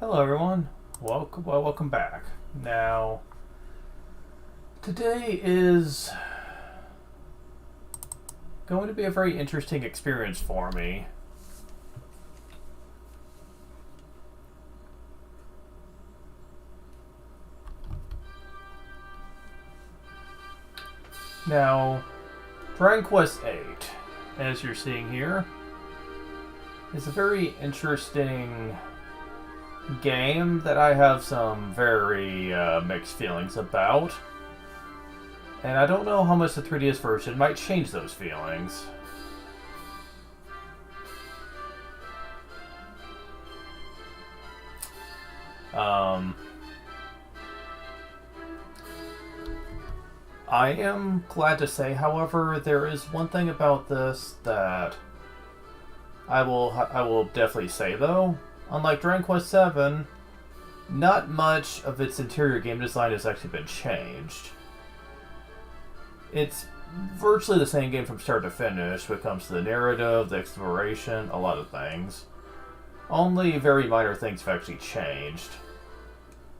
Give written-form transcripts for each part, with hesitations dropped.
Hello, everyone. Welcome back. Now, today is going to be a very interesting experience for me. Now, Dragon Quest VIII, as you're seeing here, is a very interesting game that I have some very mixed feelings about. And I don't know how much the 3DS version might change those feelings. I am glad to say, however, there is one thing about this that I will definitely say though. Unlike Dragon Quest VII, not much of its interior game design has actually been changed. It's virtually the same game from start to finish when it comes to the narrative, the exploration, a lot of things. Only very minor things have actually changed.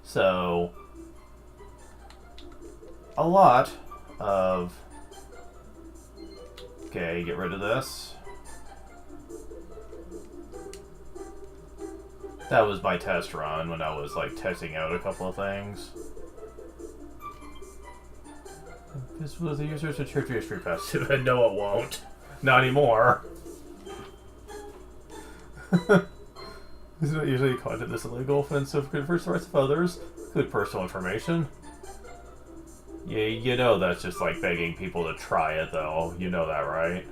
So, a lot of... Okay, get rid of this. That was my test run when I was like testing out a couple of things. This was the users of Church of Street Pass. No, it won't. Not anymore. This is not usually content that's illegal, offensive, good for the rights of others, good personal information. Yeah, you know that's just like begging people to try it, though. You know that, right?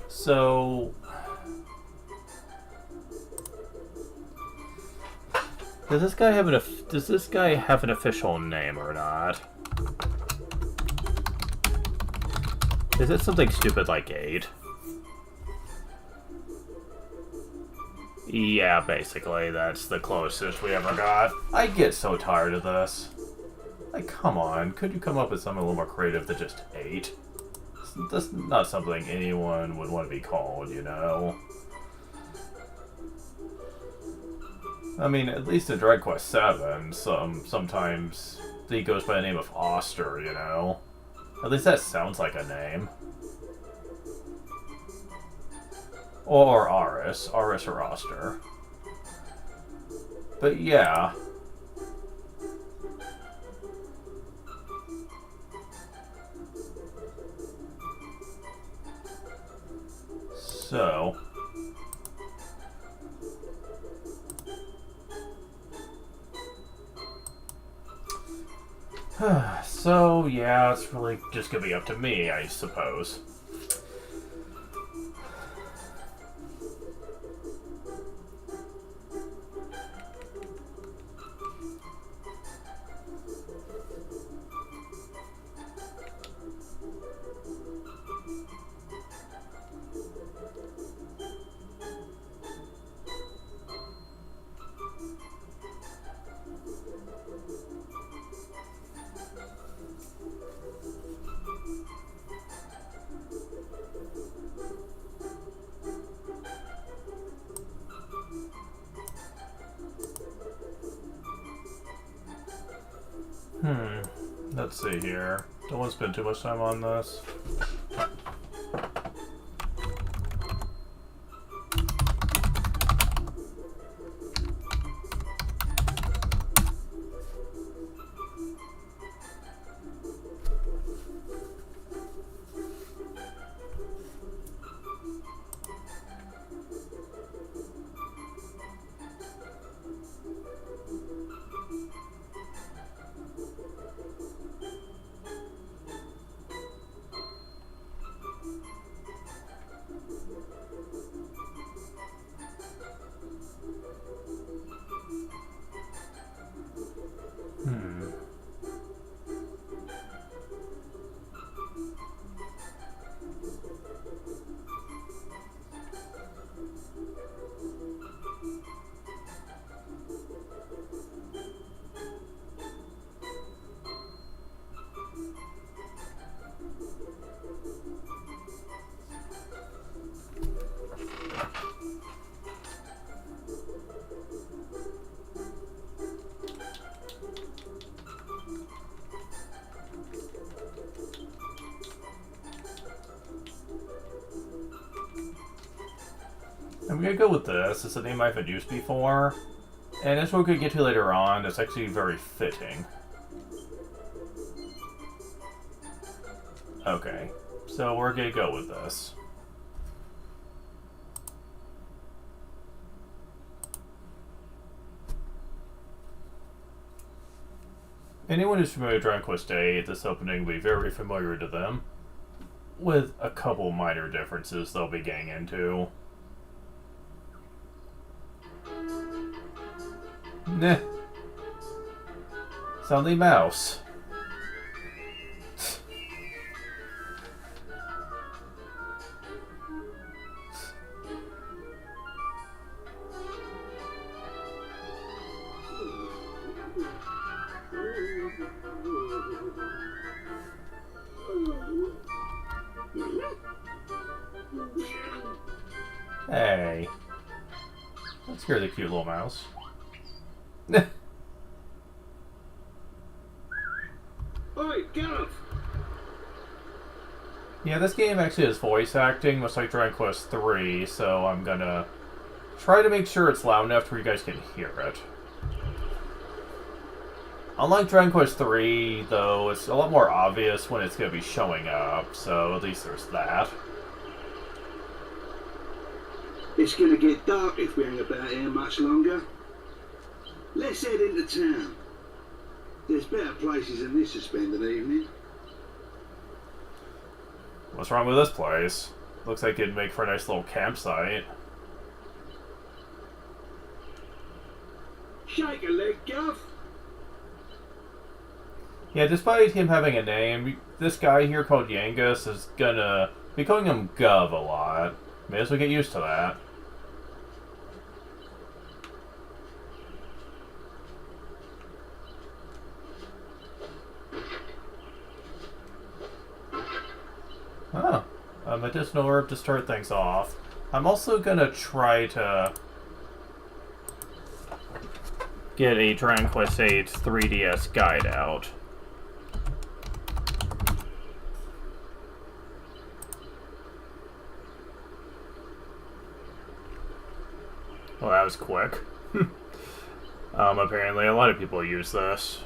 So... Does this guy have an official name or not? Is it something stupid like 8? Yeah, basically, that's the closest we ever got. I get so tired of this. Like, come on, could you come up with something a little more creative than just 8? That's not something anyone would want to be called, you know? I mean, at least in Dragon Quest VII, sometimes he goes by the name of Oster, you know? At least that sounds like a name. Or Aris or Oster. But yeah. So... So, yeah, it's really just gonna be up to me, I suppose. Let's see here. Don't want to spend too much time on this. I'm gonna go with this. It's a name I haven't used before. And as we're gonna get to later on, it's actually very fitting. Okay, so we're gonna go with this. Anyone who's familiar with Dragon Quest VIII, this opening will be very familiar to them, with a couple minor differences they'll be getting into. Nah. Soundly mouse. Hey. That scared the cute little mouse. Oi, Gareth! Yeah, this game actually has voice acting, much like Dragon Quest III, so I'm gonna try to make sure it's loud enough where you guys can hear it. Unlike Dragon Quest III, though, it's a lot more obvious when it's gonna be showing up, so at least there's that. It's gonna get dark if we hang about here much longer. Let's head into town. There's better places than this to spend an evening. What's wrong with this place? Looks like it'd make for a nice little campsite. Shake a leg, Guff. Yeah, despite him having a name, this guy here called Yangus is gonna be calling him Gov a lot. May as well get used to that. Oh, a medicinal herb to start things off. I'm also gonna try to get a Dragon Quest VIII 3DS guide out. Well, that was quick. Apparently a lot of people use this.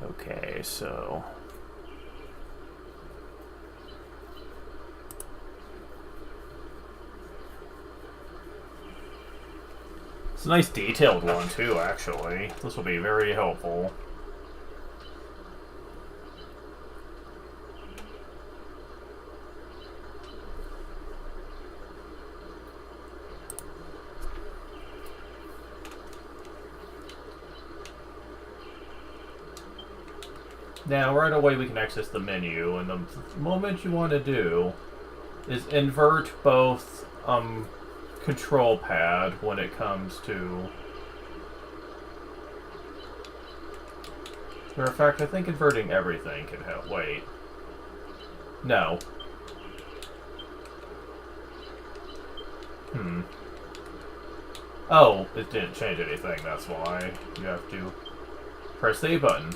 Okay, so... It's a nice detailed one, too, actually. This will be very helpful. Now, right away we can access the menu, and the moment you want to do is invert both control pad when it comes to... Matter of fact, I think inverting everything can help. Wait. No. Oh, it didn't change anything, that's why. You have to press the A button.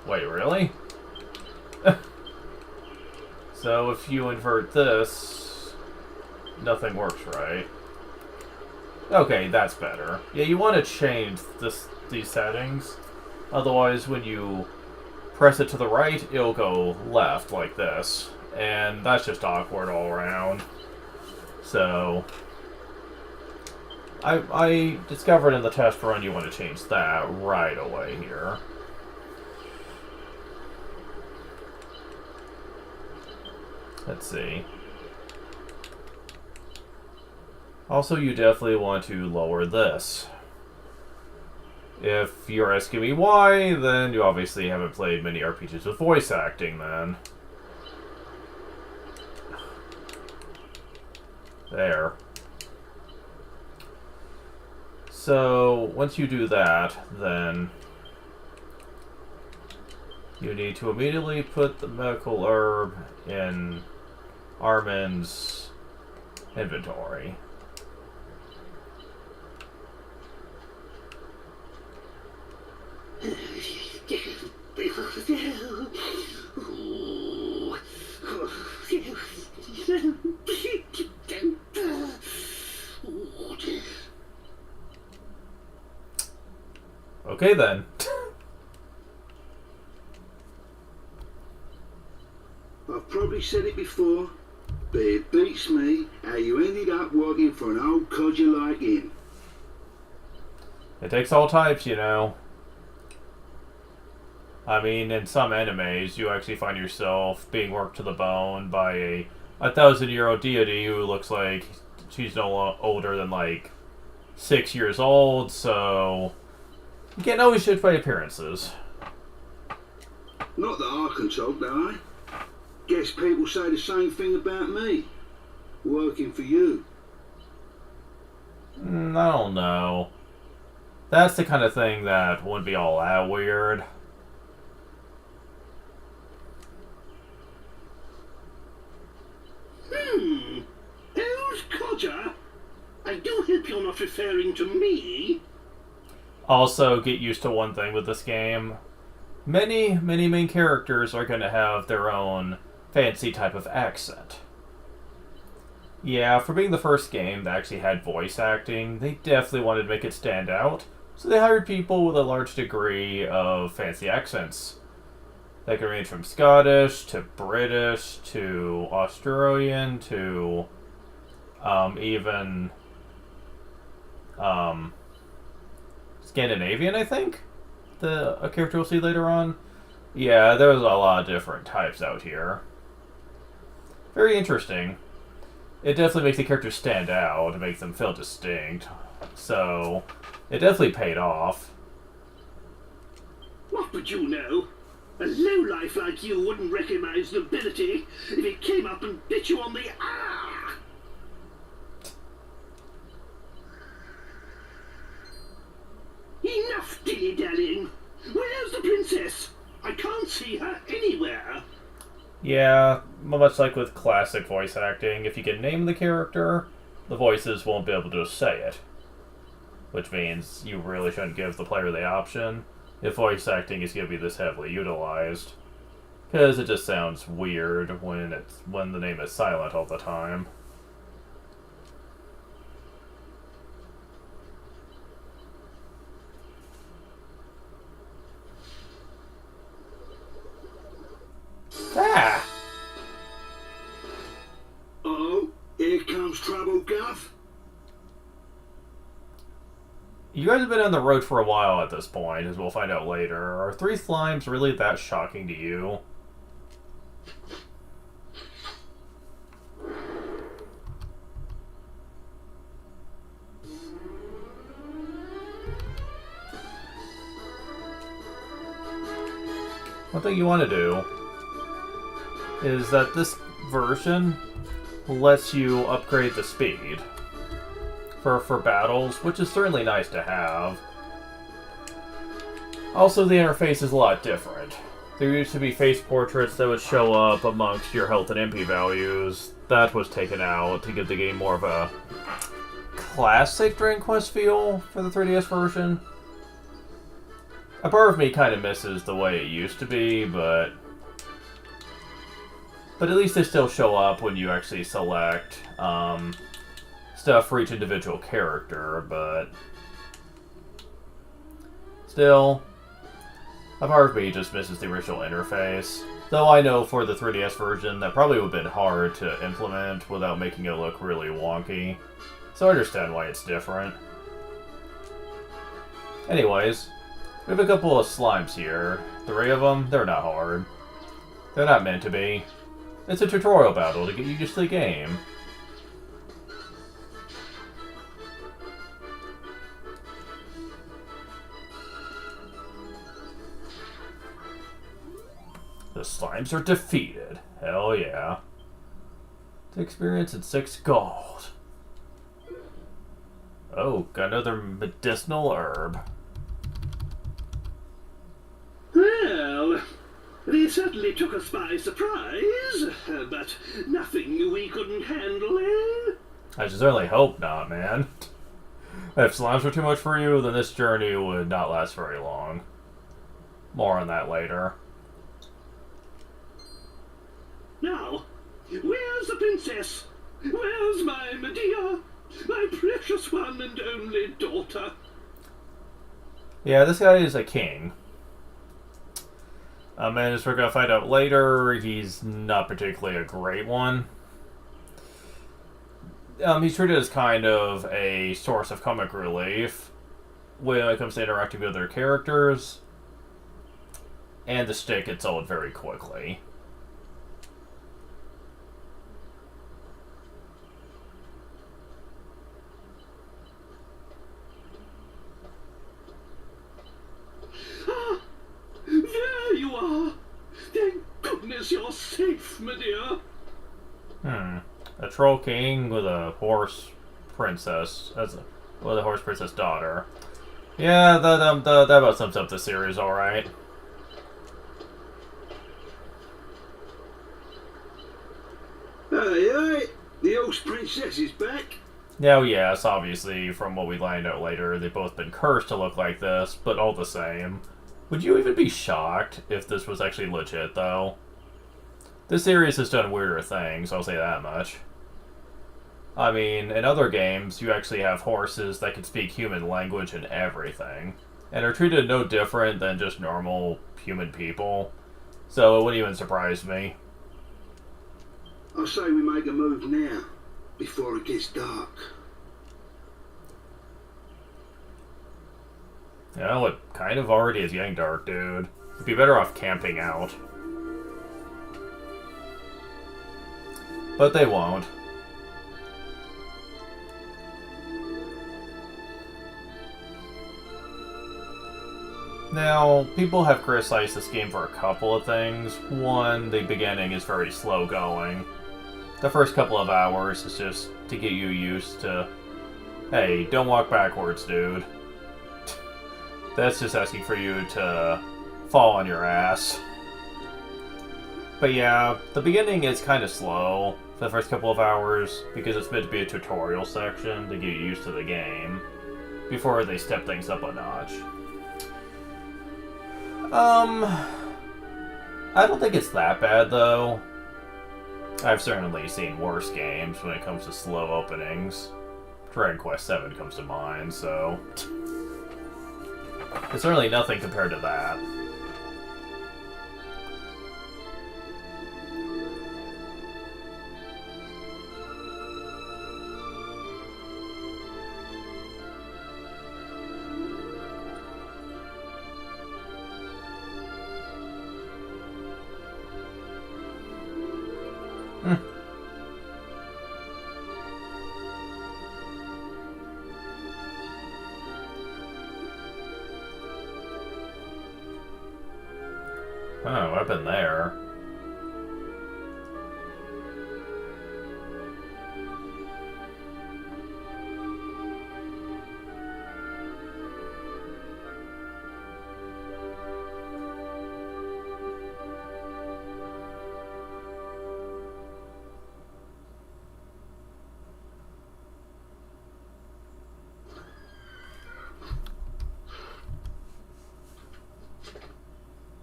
Wait, really? So if you invert this, nothing works, right? Okay, that's better. Yeah, you want to change these settings. Otherwise, when you press it to the right, it'll go left like this. And that's just awkward all around. So... I discovered in the test run you want to change that right away here. Let's see. Also, you definitely want to lower this. If you're asking me why, then you obviously haven't played many RPGs with voice acting, then. There. So, once you do that, then you need to immediately put the medical herb in Armin's inventory. Okay then. I've probably said it before, but it beats me how you ended up working for an old codger like him. It takes all types, you know. I mean, in some animes, you actually find yourself being worked to the bone by a 1,000-year-old deity who looks like she's no older than, like, 6 years old, so you can't always judge by appearances. Not that I can talk, do I? Guess people say the same thing about me. Working for you. I don't know. That's the kind of thing that wouldn't be all that weird. Who's codger? I do hope you're not referring to me. Also, get used to one thing with this game. Many main characters are going to have their own fancy type of accent. Yeah, for being the first game that actually had voice acting, they definitely wanted to make it stand out, so they hired people with a large degree of fancy accents. They can range from Scottish to British to Australian to even Scandinavian, I think? A character we'll see later on. Yeah, there's a lot of different types out here. Very interesting. It definitely makes the characters stand out and makes them feel distinct. So, it definitely paid off. What would you know? A lowlife like you wouldn't recognize nobility if it came up and bit you on the ah! Enough dilly-dallying! Where's the princess? I can't see her anywhere. Yeah, much like with classic voice acting, if you can name the character, the voices won't be able to say it. Which means you really shouldn't give the player the option if voice acting is going to be this heavily utilized. Because it just sounds weird when the name is silent all the time. Ah! Oh, here comes trouble, Guff. You guys have been on the road for a while at this point, as we'll find out later. Are 3 slimes really that shocking to you? One thing you want to do is that this version lets you upgrade the speed for battles, which is certainly nice to have. Also, the interface is a lot different. There used to be face portraits that would show up amongst your health and MP values. That was taken out to give the game more of a classic Dragon Quest feel for the 3DS version. A part of me kind of misses the way it used to be, but at least they still show up when you actually select stuff for each individual character, but still, a part of me just misses the original interface. Though I know for the 3DS version, that probably would have been hard to implement without making it look really wonky. So I understand why it's different. Anyways, we have a couple of slimes here. 3 of them, they're not hard. They're not meant to be. It's a tutorial battle to get you used to the game. The slimes are defeated. Hell yeah. To experience at 6 gold. Oh, got another medicinal herb. Well, they certainly took us by surprise, but nothing we couldn't handle, eh? I should certainly hope not, man. If slimes were too much for you, then this journey would not last very long. More on that later. Now, where's the princess? Where's my Medea? My precious one and only daughter? Yeah, this guy is a king. And as we're going to find out later, he's not particularly a great one. He's treated as kind of a source of comic relief when it comes to interacting with other characters. And the stick gets old very quickly. There you are! Thank goodness you're safe, my dear. A troll king with a horse princess, with a horse princess daughter. Yeah, that about sums up the series, all right. Hey, the horse princess is back. Now, yes, obviously, from what we find out later, they've both been cursed to look like this, but all the same. Would you even be shocked if this was actually legit, though? This series has done weirder things, I'll say that much. I mean, in other games, you actually have horses that can speak human language and everything, and are treated no different than just normal human people, so it wouldn't even surprise me. I say we make a move now, before it gets dark. Well, it kind of already is getting dark, dude. You'd be better off camping out. But they won't. Now, people have criticized this game for a couple of things. One, the beginning is very slow going. The first couple of hours is just to get you used to, hey, don't walk backwards, dude. That's just asking for you to fall on your ass. But yeah, the beginning is kind of slow for the first couple of hours because it's meant to be a tutorial section to get you used to the game before they step things up a notch. I don't think it's that bad though. I've certainly seen worse games when it comes to slow openings. Dragon Quest VII comes to mind, so it's certainly nothing compared to that. Oh, I've been there.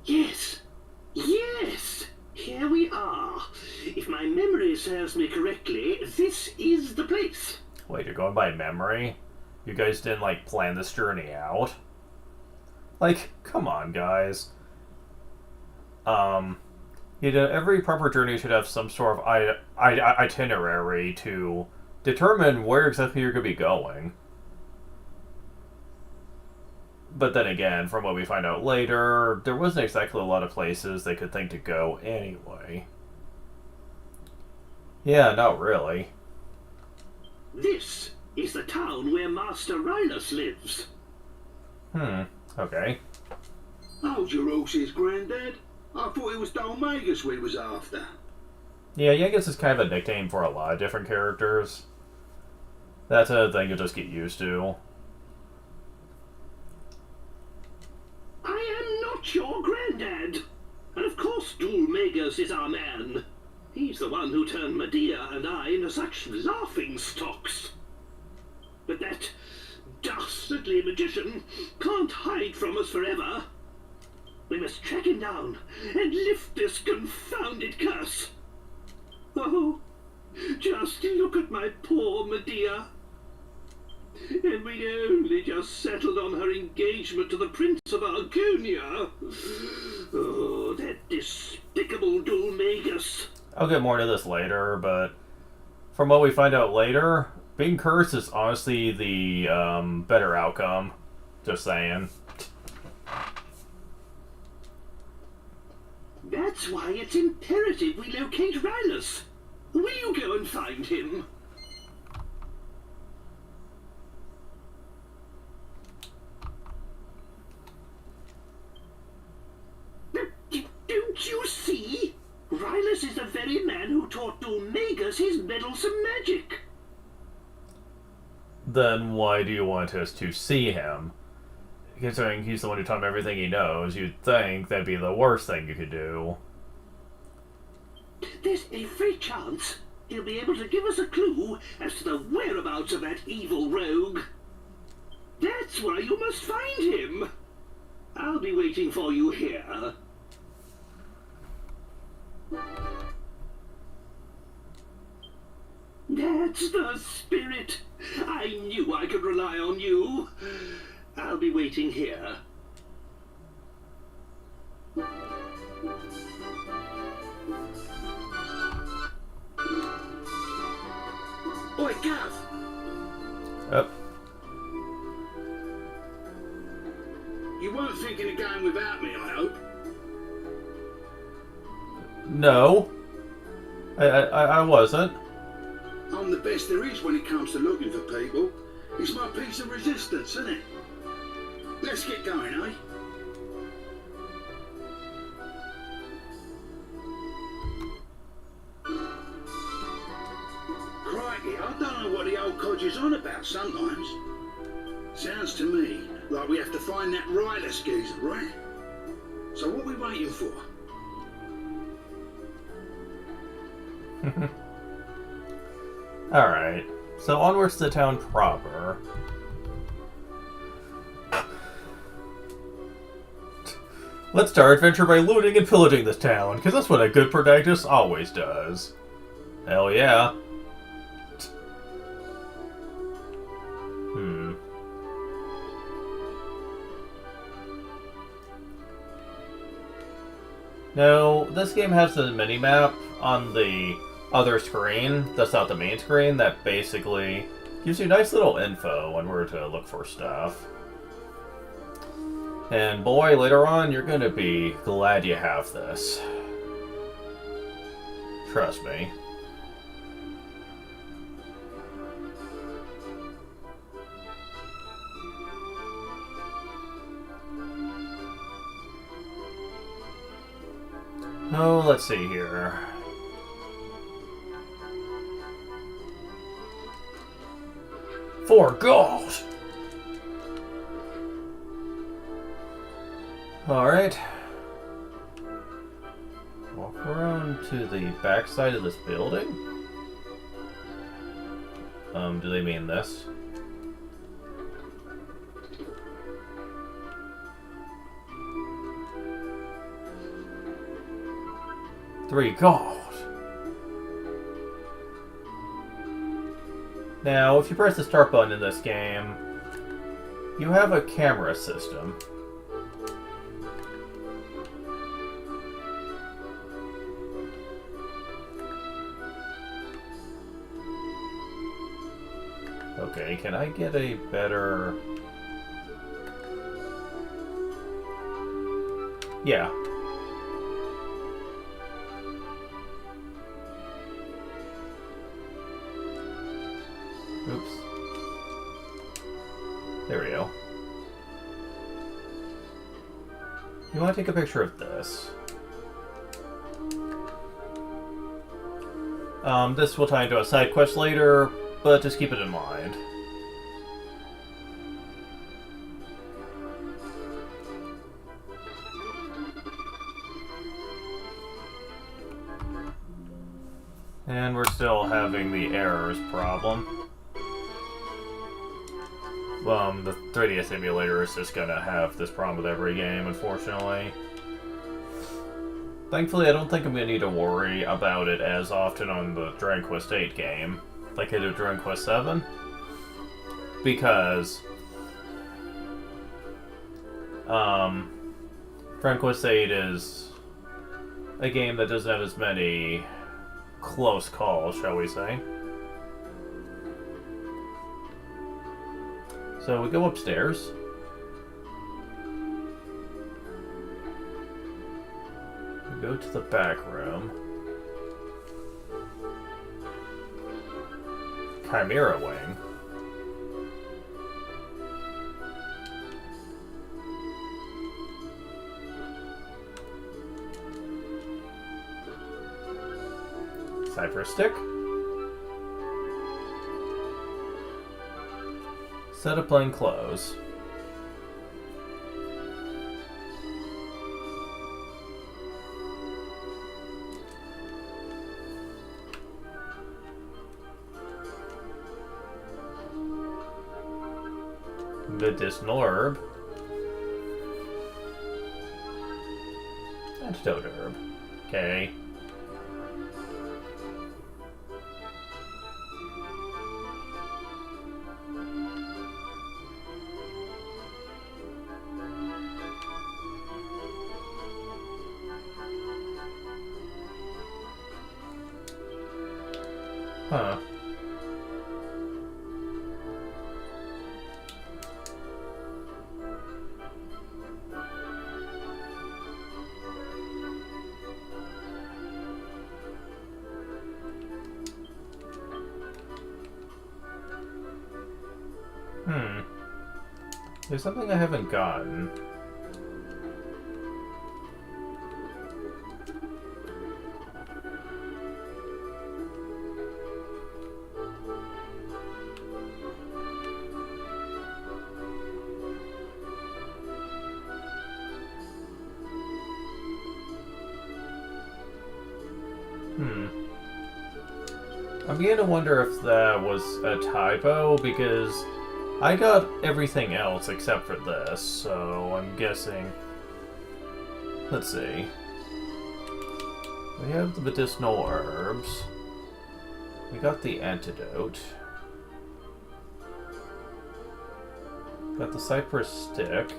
Yes! Yes! Here we are. If my memory serves me correctly, this is the place. Wait, you're going by memory? You guys didn't, like, plan this journey out? Like, come on, guys. You know, every proper journey should have some sort of itinerary to determine where exactly you're going to be going. But then again, from what we find out later, there wasn't exactly a lot of places they could think to go anyway. Yeah, not really. This is the town where Master Rhinus lives. Okay. Hold your horses, Grandad. I thought it was Dalmagus we was after. Yeah, Yangus is kind of a nickname for a lot of different characters. That's a thing you'll just get used to. I am not your Grandad. And of course Dalmagus is our man. He's the one who turned Medea and I into such laughing stocks. But that dastardly magician can't hide from us forever. We must track him down and lift this confounded curse. Oh, just look at my poor Medea. And we'd only just settled on her engagement to the Prince of Argonia. Oh, that despicable Dulmagus. I'll get more to this later, but from what we find out later, being cursed is honestly the better outcome. Just saying. That's why it's imperative we locate Rylus. Will you go and find him? Don't you see? Rylus is the very man who taught Dulmagus his meddlesome magic. Then why do you want us to see him? Considering he's the one who taught him everything he knows, you'd think that'd be the worst thing you could do. There's every chance he'll be able to give us a clue as to the whereabouts of that evil rogue. That's why you must find him. I'll be waiting for you here. That's the spirit. I knew I could rely on you. I'll be waiting here. Oi, Gav! Yep. You weren't thinking of going without me, I hope? No. I wasn't. I'm the best there is when it comes to looking for people. It's my piece of resistance, isn't it? Let's get going, eh? Crikey, I don't know what the old codge is on about sometimes. Sounds to me like we have to find that Rylus geezer, right? So what are we waiting for? Alright. So onwards to the town proper. Let's start our adventure by looting and pillaging this town, because that's what a good protagonist always does. Hell yeah. No, this game has a mini-map on the other screen, that's not the main screen, that basically gives you nice little info on where to look for stuff. And boy, later on, you're gonna be glad you have this. Trust me. Oh, let's see here. For gold! Alright. Walk around to the backside of this building? Do they mean this? $3 gold. Now, if you press the start button in this game, you have a camera system. Okay, can I get a better... Yeah. Oops. There we go. You want to take a picture of this. This will tie into a side quest later, but just keep it in mind. And we're still having the errors problem. The 3DS emulator is just gonna have this problem with every game, unfortunately. Thankfully, I don't think I'm gonna need to worry about it as often on the Dragon Quest VIII game, like I did with Dragon Quest VII. because Dragon Quest VIII is a game that doesn't have as many close calls, shall we say. So we go upstairs. We go to the back room. Chimera Wing. Cypress Stick. Set of plain clothes. Medicinal herb. Antidote herb. Okay. Huh. There's something I haven't gotten. I'm beginning to wonder if that was a typo, because I got everything else except for this, so I'm guessing... Let's see. We have the medicinal herbs. We got the antidote. Got the cypress stick.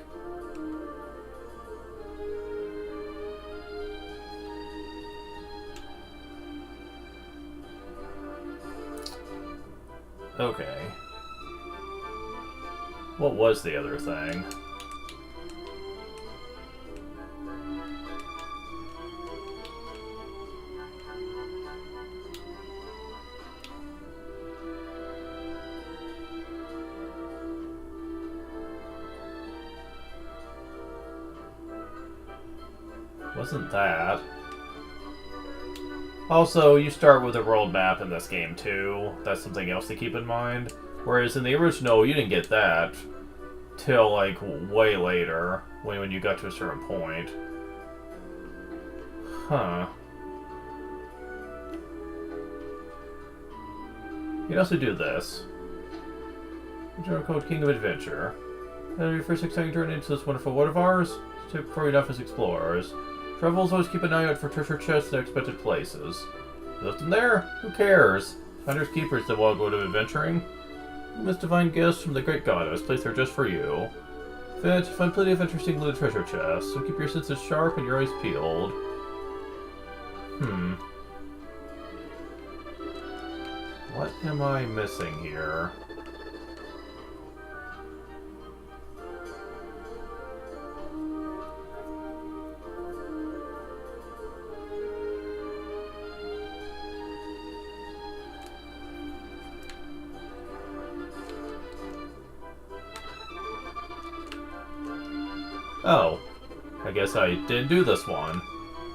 Okay. What was the other thing? Wasn't that? Also, you start with a world map in this game too. That's something else to keep in mind. Whereas in the original, you didn't get that till like way later, when you got to a certain point. Huh. You can also do this. General code King of Adventure. And your first exciting journey into this wonderful world of ours, step before you off as explorers. Travelers always keep an eye out for treasure chests in unexpected places. You left them there? Who cares? Finders keepers that want to go to adventuring. This divine gifts from the great goddess placed there just for you. Find plenty of interesting little treasure chests, so keep your senses sharp and your eyes peeled. What am I missing here? Oh, I guess I didn't do this one.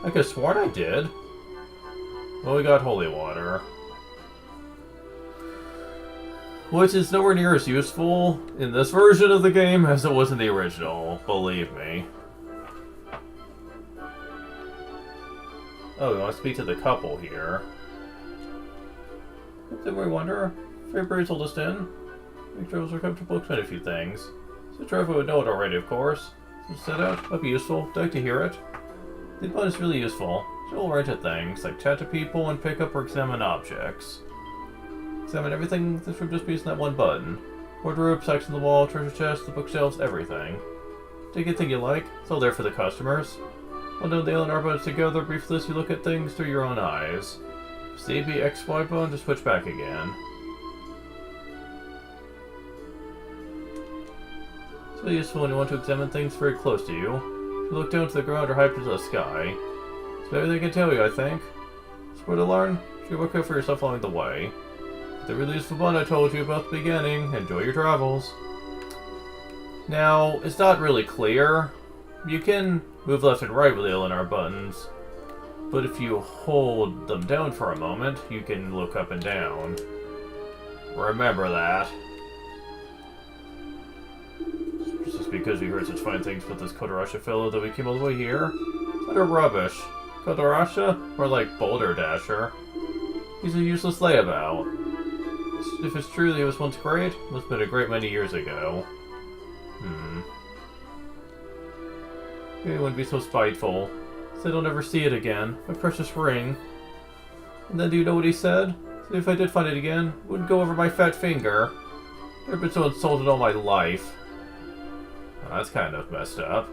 I could have sworn I did. Well, we got holy water. Which is nowhere near as useful in this version of the game as it was in the original, believe me. Oh, we want to speak to the couple here. Then we wonder, February told us in. Make travelers are comfortable, explain a few things. So Trevor would know it already, of course. Set out, might be useful. I'd like to hear it. The input is really useful. She'll write at things, like chat to people and pick up or examine objects. Examine everything, this would just be using that one button. Wardrobe, section of the wall, treasure chest, the bookshelves, everything. Take anything you like. It's all there for the customers. One down the L&R buttons together, brief list, you look at things through your own eyes. Press the AB XY button to switch back again. It's really useful when you want to examine things very close to you. If you look down to the ground or high up into the sky. It's better they can tell you, I think. Where to learn? You work out for yourself along the way. The really useful button I told you about at the beginning. Enjoy your travels. Now, it's not really clear. You can move left and right with the L&R buttons, but if you hold them down for a moment, you can look up and down. Remember that. It's just because we heard such fine things about this Kotorasha fellow that we came all the way here? It's utter rubbish. Kotorasha? More like Boulder Dasher. He's a useless layabout. If it's true that he was once great, it must have been a great many years ago. He wouldn't be so spiteful. Said I'll never see it again. My precious ring. And then do you know what he said? Said if I did find it again, it wouldn't go over my fat finger. I've never been so insulted all my life. Oh, that's kind of messed up.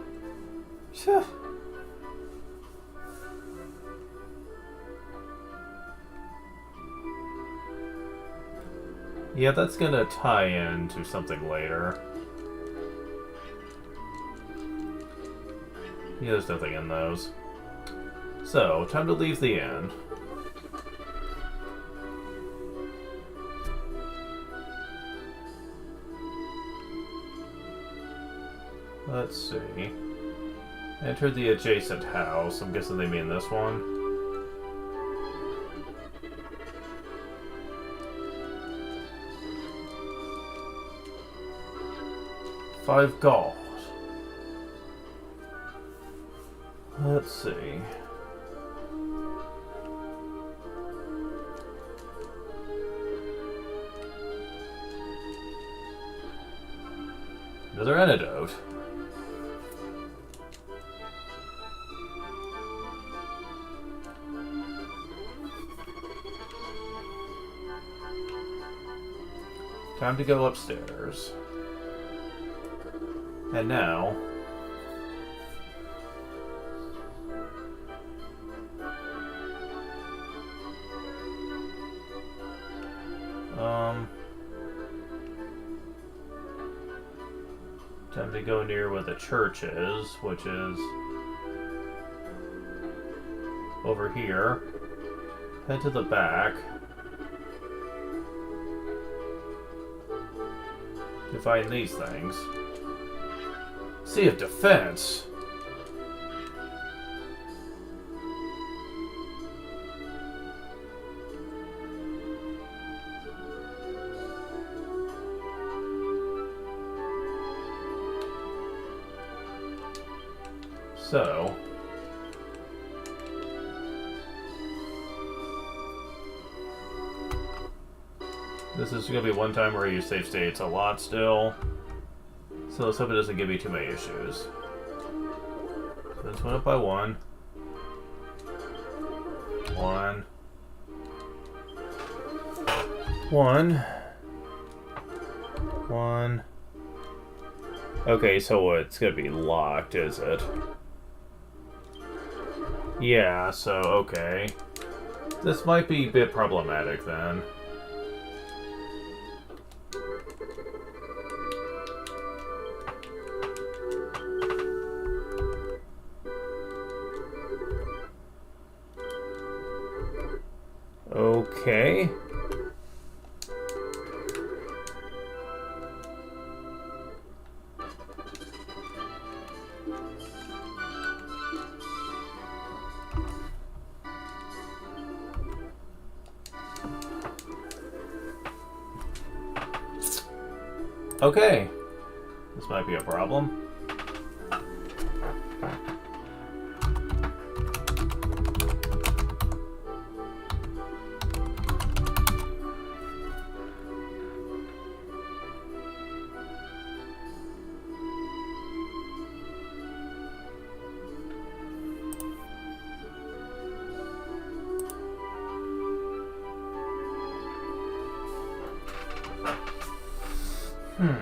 Yeah, that's gonna tie into something later. Yeah, there's nothing in those. So, time to leave the inn. Let's see. Enter the adjacent house. I'm guessing they mean this one. $5 gold. Let's see. Another antidote. Time to go upstairs. And now... time to go near where the church is, which is over here. Head to the back to find these things. Sea of Defense. So, this is going to be one time where you save states a lot still. So let's hope it doesn't give me too many issues. So this went up by 1. 1. 1. 1. Okay, so it's going to be locked, is it? Yeah, so, okay. This might be a bit problematic then. Okay. Okay. This might be a problem. Hmm.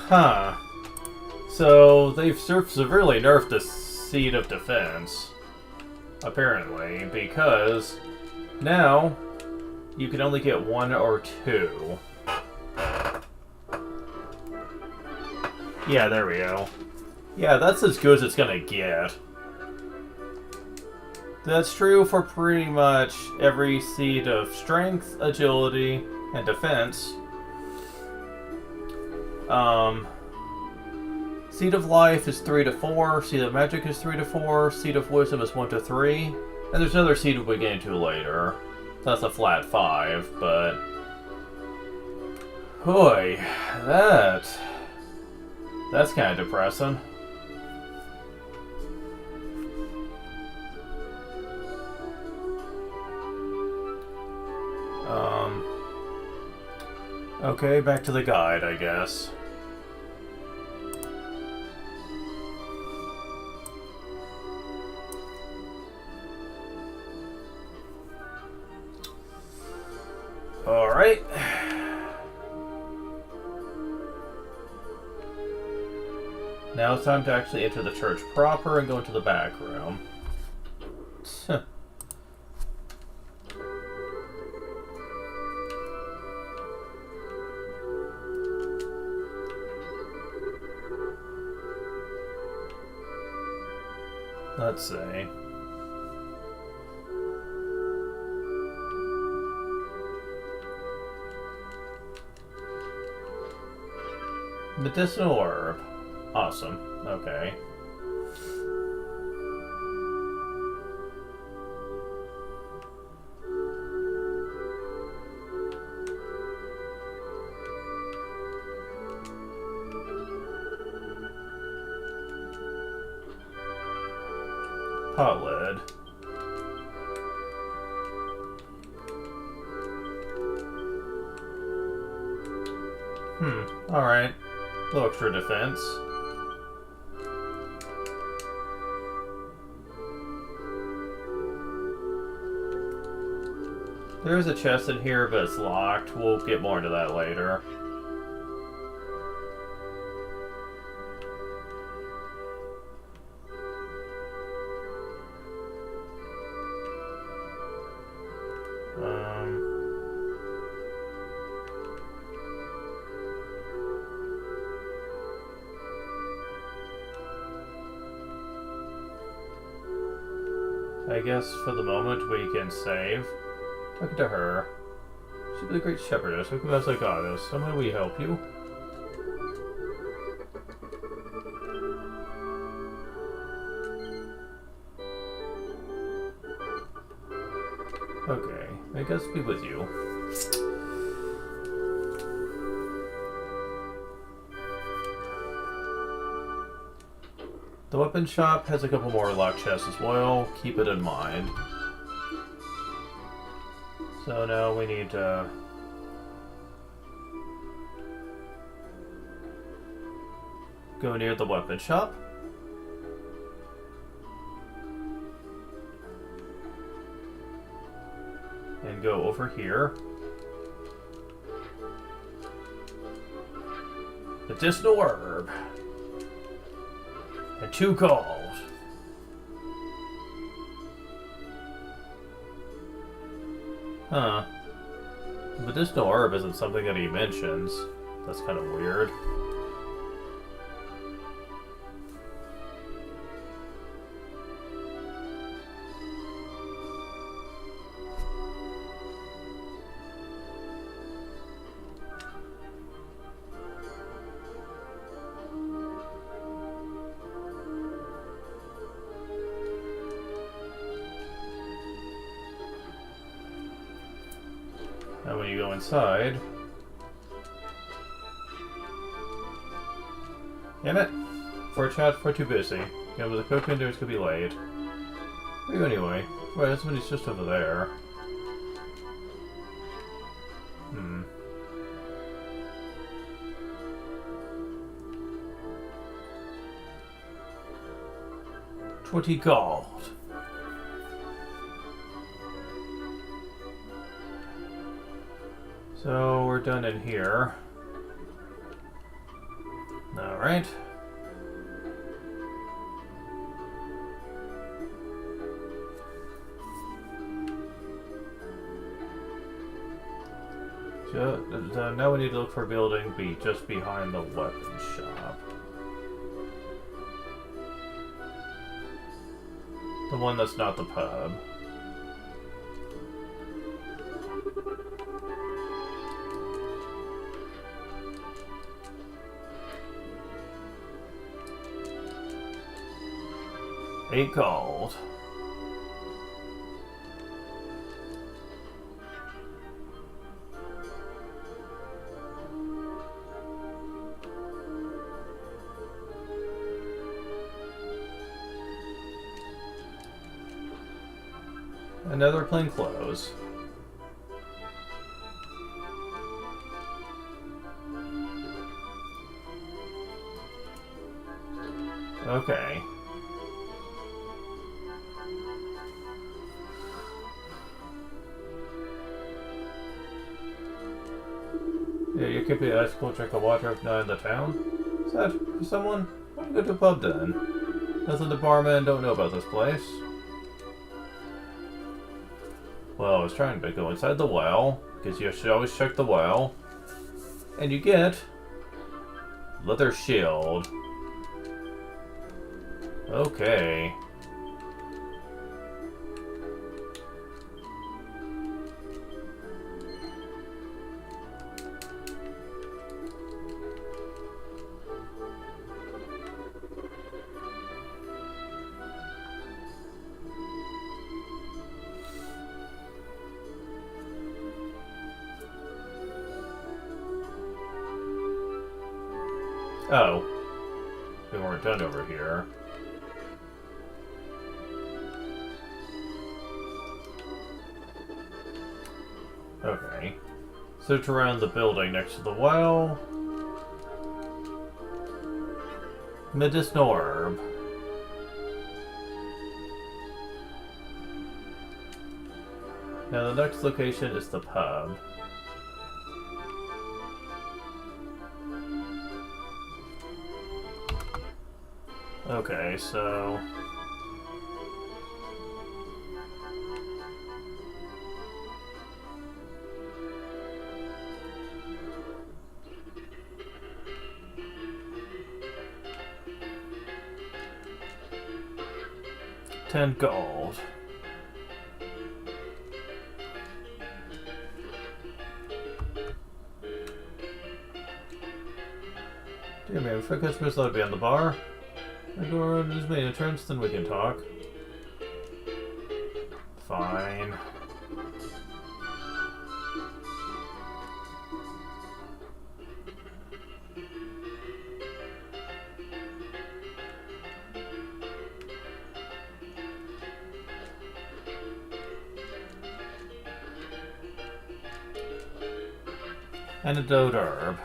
Huh. So they've severely nerfed the Seed of Defense, apparently, because now you can only get 1 or 2. Yeah, there we go. Yeah, that's as good as it's gonna get. That's true for pretty much every Seed of Strength, Agility, and Defense. Seed of Life is 3 to 4, Seed of Magic is 3 to 4, Seed of Wisdom is 1 to 3, and there's another Seed we'll get into later. That's a flat 5, but... Hoy, that's kind of depressing. Okay, back to the guide, I guess. Alright. Now it's time to actually enter the church proper and go into the back room. Let's see. Medicinal herb. Awesome. Okay. Pot lid. Alright. A little extra defense. There's a chest in here, but it's locked. We'll get more into that later. I guess for the moment we can save. Talk to her. She'd be a great shepherdess. Who else like others? So may we help you? Okay, I guess be with you. The weapon shop has a couple more lock chests as well. Keep it in mind. So now we need to go near the weapon shop. And go over here. Medicinal herb. And 2 gold. Huh. Medicinal herb isn't something that he mentions. That's kind of weird. Now when you go inside... Damn it! For a chat, for too busy. Yeah, but the cook windows could be late. Where are you anyway? Well, somebody's just over there. Hmm. $20 gold. So we're done in here. Alright. So now we need to look for a building just behind the weapon shop. The one that's not the pub. $8 gold. Another plain clothes. Okay. Yeah, you could be a cool drink of water if not in the town. Is that for someone? Why don't you go to a pub then? Nothing the barman don't know about this place. Well, I was trying to go inside the well, because you should always check the well. And you get leather shield. Okay. Oh. We weren't done over here. Okay. Search around the building next to the well. Medicinal herb. Now the next location is the pub. Okay, so... $10 gold. Dear man, if I catch Miss Ludby on the bar, I go around his main entrance, then we can talk. Fine. Antidote herb.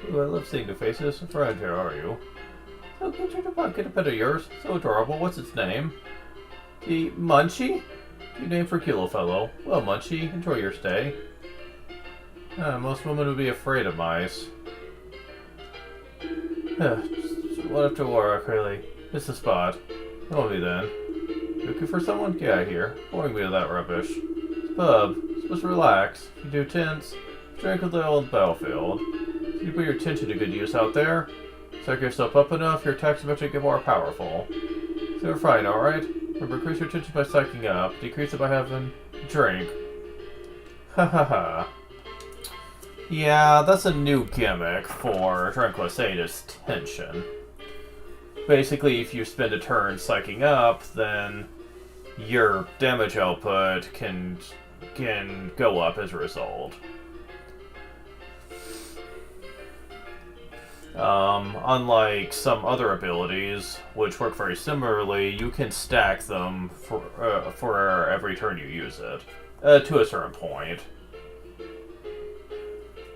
Ooh, I love seeing the faces. Friend, here are you? So get your get a pet of yours. So adorable. What's its name? The Munchie? New name for Kilo Fellow. Well, Munchie, enjoy your stay. Most women would be afraid of mice. Just what up to work, really. It's the spot. Hold me then. Looking for someone? Get out of here. Boring me with that rubbish. Bub, supposed to relax. You do tints. Drink of the old battlefield. So you put your attention to good use out there. Psych yourself up enough, your attacks eventually get more powerful. So you're fine, alright? Remember, increase your attention by psyching up. Decrease it by having a drink. Ha ha ha. Yeah, that's a new gimmick for Tranquilisatus tension. Basically, if you spend a turn psyching up, then your damage output can go up as a result. Unlike some other abilities, which work very similarly, you can stack them for every turn you use it, to a certain point.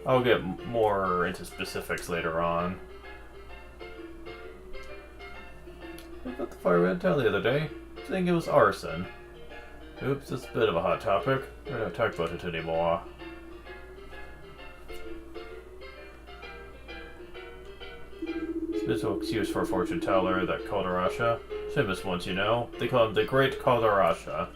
I'll get more into specifics later on. I got the fire red tail the other day. I think it was arson. Oops, it's a bit of a hot topic. We're not talking about it anymore. It's an excuse for a fortune teller, that Calderasha. Famous ones, you know. They call him the Great Calderasha.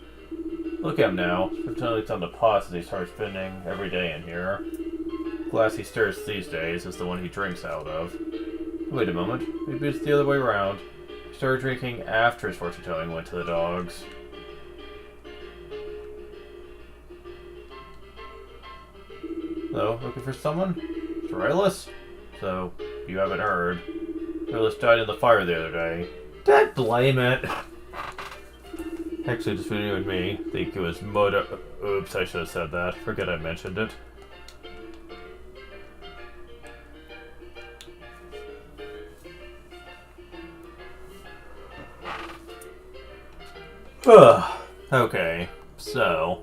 Look at him now. It's on the pots as he starts spinning every day in here. The glass he stirs these days is the one he drinks out of. Wait a moment. Maybe it's the other way around. He started drinking after his fortune telling went to the dogs. Hello, looking for someone? It's Rylus? So, you haven't heard. Rylus died in the fire the other day. Don't blame it! Actually, just between you and me, I think it was Moda. Oops, I should have said that. Forget I mentioned it. Okay, so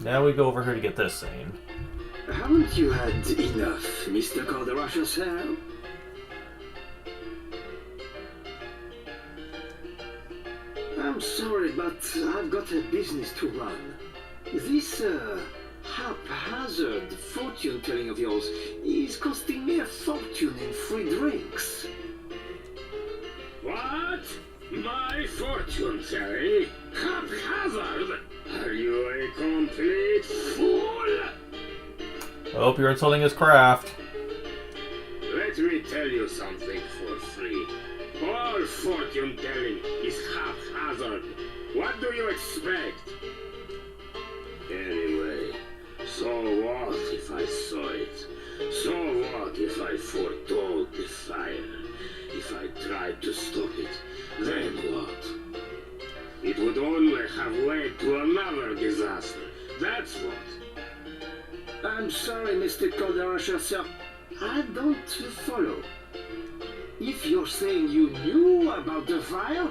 now we go over here to get this scene. Haven't you had enough, Mr. Calderasha, sir? I'm sorry, but I've got a business to run. This haphazard fortune-telling of yours is costing me a fortune in free drinks. What? My fortune, Sally? Haphazard? Are you a complete fool? I hope you're insulting his craft. Let me tell you something for free. All fortune-telling is haphazard. What do you expect? Anyway, so what if I saw it? So what if I foretold the fire? If I tried to stop it, then what? It would only have led to another disaster. That's what. I'm sorry, Mr. Calderasha, sir. I don't follow. If you're saying you knew about the fire,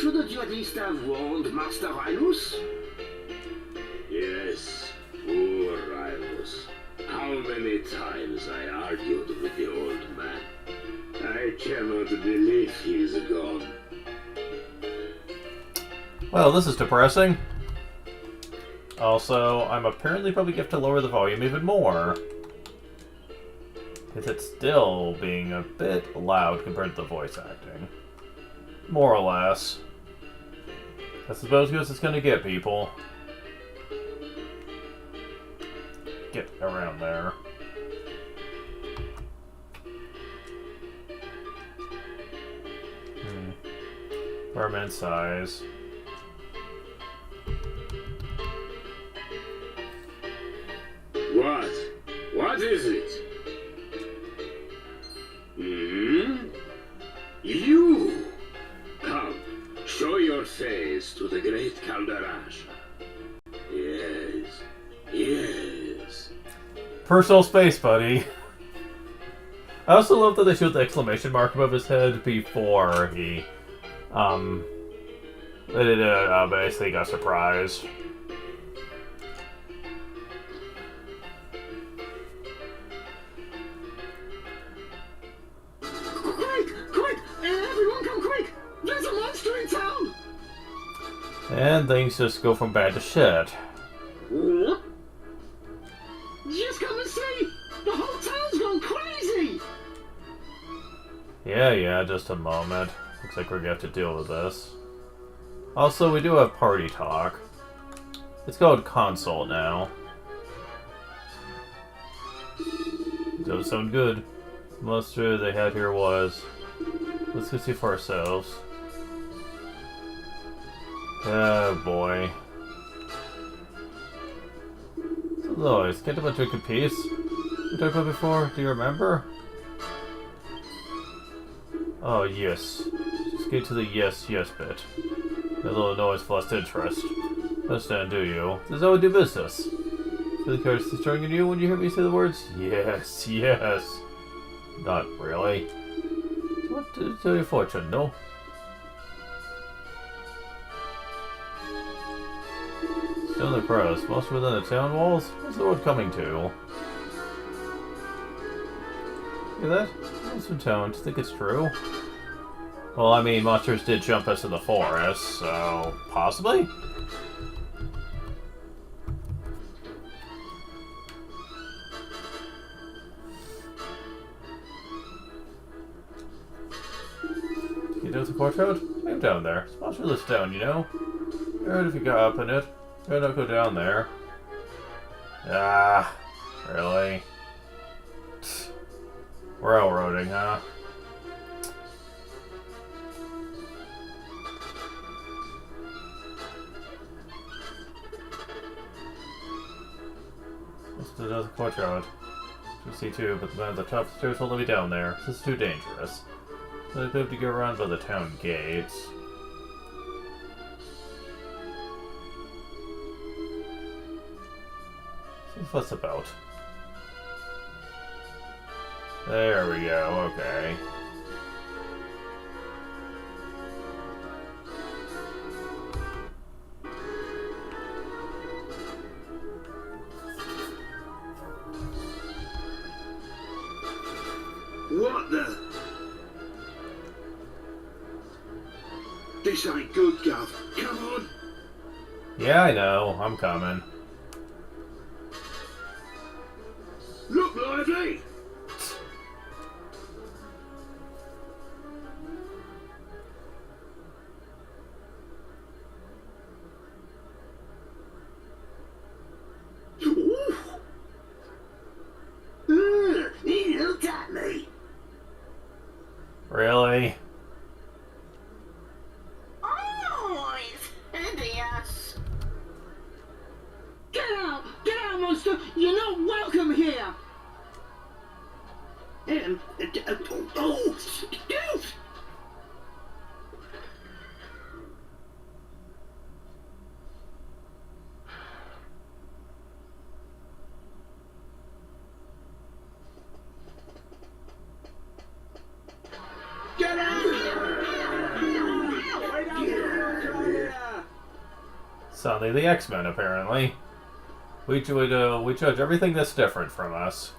shouldn't you at least have warned Master Rylus? Yes, poor Rylus. How many times I argued with the old man. I cannot believe he's gone. Well, this is depressing. Also, I'm apparently probably going to have to lower the volume even more. Because it's still being a bit loud compared to the voice acting. More or less. That's about as good as it's going to get, people. Get around there. Apartment size. What? What is it? Hmm? You! Come, show your face to the great Calderash. Yes, yes. Personal space, buddy. I also love that they showed the exclamation mark above his head before he, basically got surprised. Quick! Quick! Everyone come quick! There's a monster in town! And things just go from bad to shit. What? Just come and see! The whole town's gone crazy! Yeah, just a moment. Looks like we're gonna have to deal with this. Also, we do have party talk. It's called consult now. Doesn't sound good. The monster they had here was... Let's go see for ourselves. Oh boy. So Lois, get a bunch of good piece. We talked about before, do you remember? Oh yes. Just get to the yes bit. A little noise for lost interest. Understand, do you? This is how we do business. Feel the courage is strong in you when you hear me say the words? Yes. Not really. So what to tell your fortune, no? Still in the crows. Most within the town walls? What's the road coming to? Hear that? It's from town. Do you think it's true? Well, I mean, monsters did jump us in the forest, so... possibly? You know the courtyard? I'm down there. It's monster this down, you know? I heard if you got up in it, better not go down there. Ah, really? Railroading, huh? Let's do another courtyard. You see too, but the man at the top of the stairs won't let me down there. This is too dangerous. So I have to go around by the town gates. So what's about? There we go, okay. What the? This ain't good, Gov. Come on. Yeah, I know. I'm coming. Look lively. He looked at me! Really? Oh, it's hideous! Get out! Get out, monster! You're not welcome here! Dude! Get out! Suddenly the X-Men, apparently. We judge everything that's different from us.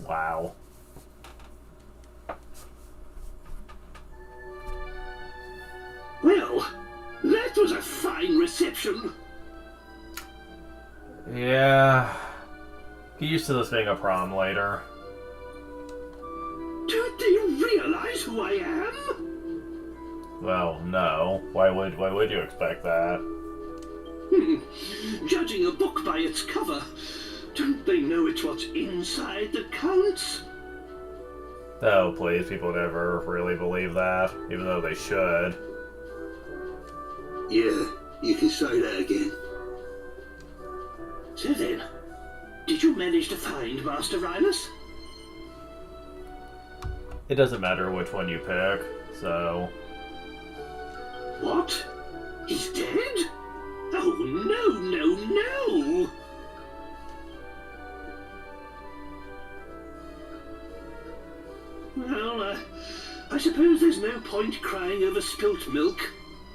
Wow. Well, that was a fine reception. Yeah. Get used to this being a prom later. Do you realize who I am? Well, no. Why would you expect that? Judging a book by its cover, don't they know it's what's inside that counts? Oh, please, people never really believe that, even though they should. Yeah, you can say that again. So then, did you manage to find Master Rhinus? It doesn't matter which one you pick, so... What? He's dead? Oh, no, no, no! Well, I suppose there's no point crying over spilt milk.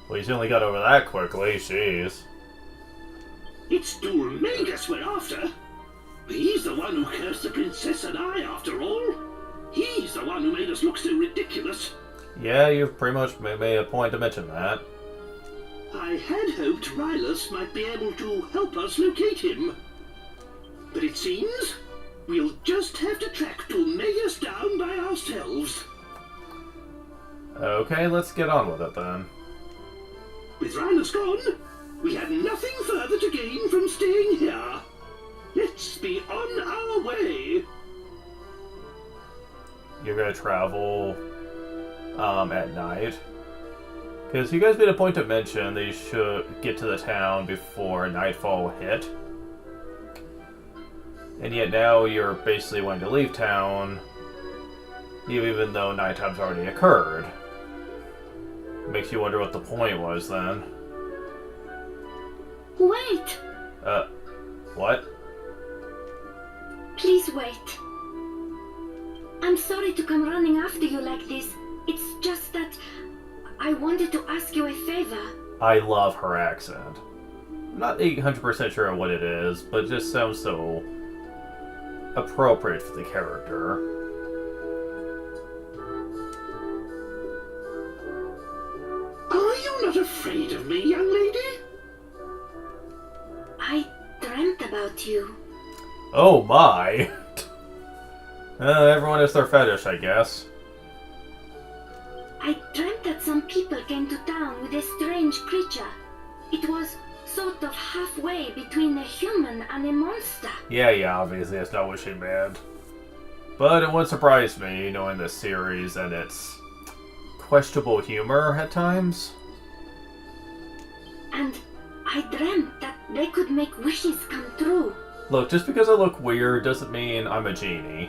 Well, you certainly got over that quickly, jeez. It's Dulmagus we're after. He's the one who cursed the princess and I, after all. He's the one who made us look so ridiculous. Yeah, you've pretty much made a point to mention that. I had hoped Rylus might be able to help us locate him. But it seems we'll just have to track Dulmagus down by ourselves. Okay, let's get on with it then. With Rylus gone, we had nothing further to gain from staying here. Let's be on our way. You're gonna travel at night? Because you guys made a point to mention that you should get to the town before nightfall hit. And yet now you're basically wanting to leave town, even though nighttime's already occurred. Makes you wonder what the point was then. Wait! What? Please wait. I'm sorry to come running after you like this. It's just that I wanted to ask you a favor. I love her accent. I'm not 100% sure what it is, but it just sounds so appropriate for the character. Are you not afraid of me, young lady? I dreamt about you. Oh my! Everyone has their fetish, I guess. I dreamt that some people came to town with a strange creature. It was sort of halfway between a human and a monster. Yeah, obviously that's not what she meant. But it wouldn't surprise me, knowing this series and its questionable humor at times. And I dreamt that they could make wishes come true. Look, just because I look weird doesn't mean I'm a genie.